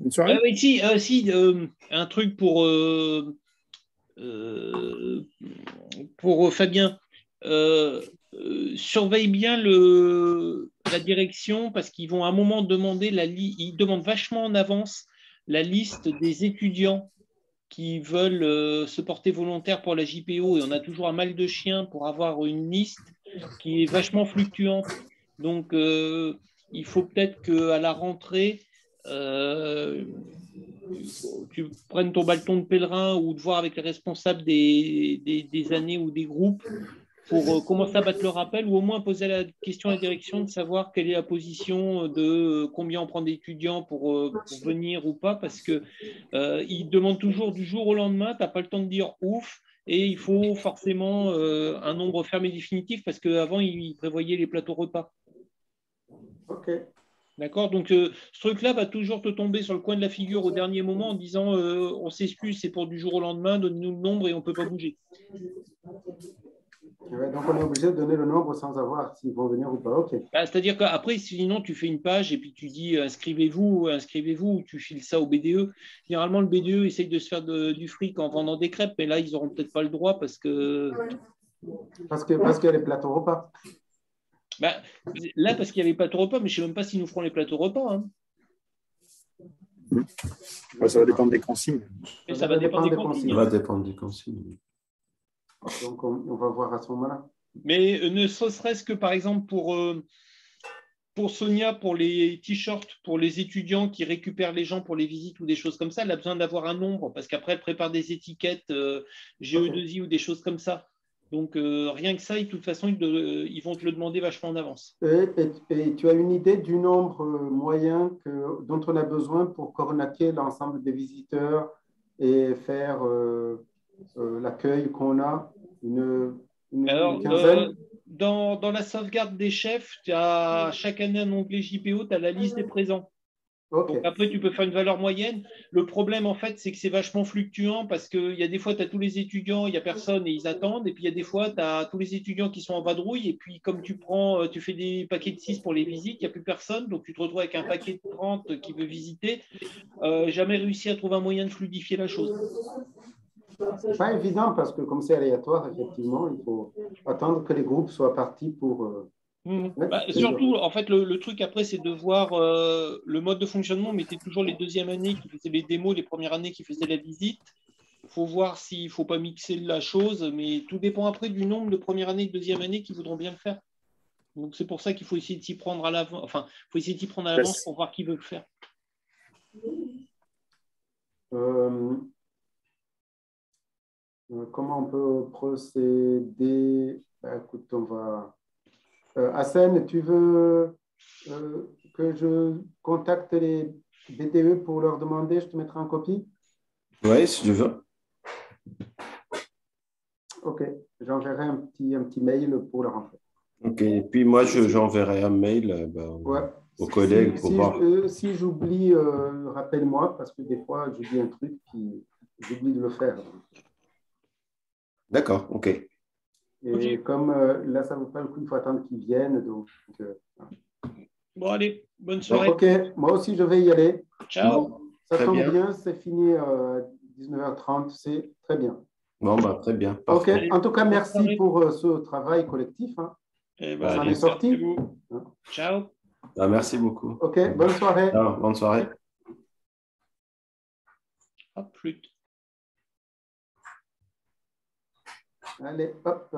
une soirée. Si, un truc pour Fabien. Surveille bien la direction parce qu'ils vont à un moment demander ils demandent vachement en avance la liste des étudiants qui veulent se porter volontaires pour la JPO, et on a toujours un mal de chien pour avoir une liste qui est vachement fluctuante. Donc, il faut peut-être qu'à la rentrée, tu prennes ton bâton de pèlerin ou de voir avec les responsables des années ou des groupes pour commencer à battre le rappel, ou au moins poser la question à la direction de savoir quelle est la position de combien on prend d'étudiants pour venir ou pas, parce qu'ils demandent toujours du jour au lendemain, tu n'as pas le temps de dire ouf, et il faut forcément un nombre fermé définitif, parce qu'avant, ils prévoyaient les plateaux repas. OK. D'accord, donc ce truc-là va toujours te tomber sur le coin de la figure au dernier moment en disant on s'excuse, c'est pour du jour au lendemain, donne-nous le nombre et on ne peut pas bouger. Ouais, donc on est obligé de donner le nombre sans savoir s'ils vont venir ou pas. OK. C'est-à-dire qu'après, sinon, tu fais une page et puis tu dis inscrivez-vous, ou tu files ça au BDE. Généralement, le BDE essaye de se faire du fric en vendant des crêpes, mais là, ils n'auront peut-être pas le droit parce que. Parce qu'il y a les plateaux repas. Là, parce qu'il n'y avait pas de repas, mais je ne sais même pas s'ils nous feront les plateaux repas. Hein. Ça va dépendre des consignes. Et ça va dépendre des consignes. Ça va dépendre des consignes. Donc, on va voir à ce moment-là. Mais ne serait-ce que, par exemple, pour Sonia, pour les t-shirts, pour les étudiants qui récupèrent les gens pour les visites ou des choses comme ça, elle a besoin d'avoir un nombre parce qu'après, elle prépare des étiquettes GE2I ou des choses comme ça. Donc, rien que ça, de toute façon, ils vont te le demander vachement en avance. Et tu as une idée du nombre moyen dont on a besoin pour cornaquer l'ensemble des visiteurs et faire l'accueil qu'on a, une quinzaine? Dans la sauvegarde des chefs, tu as chaque année un onglet JPO, tu as la liste des présents. Okay. Donc après, tu peux faire une valeur moyenne. Le problème, en fait, c'est que c'est vachement fluctuant parce qu'il y a des fois, tu as tous les étudiants, il n'y a personne et ils attendent. Et puis, il y a des fois, tu as tous les étudiants qui sont en vadrouille. Et puis, comme tu fais des paquets de 6 pour les visites, il n'y a plus personne. Donc, tu te retrouves avec un paquet de 30 qui veut visiter. Jamais réussi à trouver un moyen de fluidifier la chose. C'est pas évident parce que comme c'est aléatoire, effectivement, il faut attendre que les groupes soient partis pour... surtout, en fait, le truc après, c'est de voir le mode de fonctionnement. Mais tu toujours les deuxièmes années qui faisaient les démos, les premières années qui faisaient la visite. Il faut voir s'il ne faut pas mixer la chose. Mais tout dépend après du nombre de première année et de deuxième année qui voudront bien le faire. Donc, c'est pour ça qu'il faut essayer de s'y prendre à l'avance. Enfin, il faut essayer d'y prendre à l'avance pour voir qui veut le faire. Comment on peut procéder? Écoute, on va... Hassan, tu veux que je contacte les BDE pour leur demander, je te mettrai en copie? Oui, si tu veux. Ok, j'enverrai un petit mail pour leur envoyer. Ok, et puis moi, j'enverrai un mail aux collègues pour voir. Si j'oublie, rappelle-moi, parce que des fois, j'oublie un truc, puis j'oublie de le faire. D'accord, ok. Et comme là, ça ne vaut pas le coup, il faut attendre qu'ils viennent. Donc, bon, allez, bonne soirée. Donc, ok, moi aussi, je vais y aller. Ciao. Ça tombe bien, c'est fini à 19h30, c'est très bien. Bon, très bien. Parfait. Ok, en tout cas, merci pour ce travail collectif. Hein. Ça en est sorti. Ciao. Merci beaucoup. Ok, bonne soirée. Ciao, bonne soirée. À plus. Allez, hop.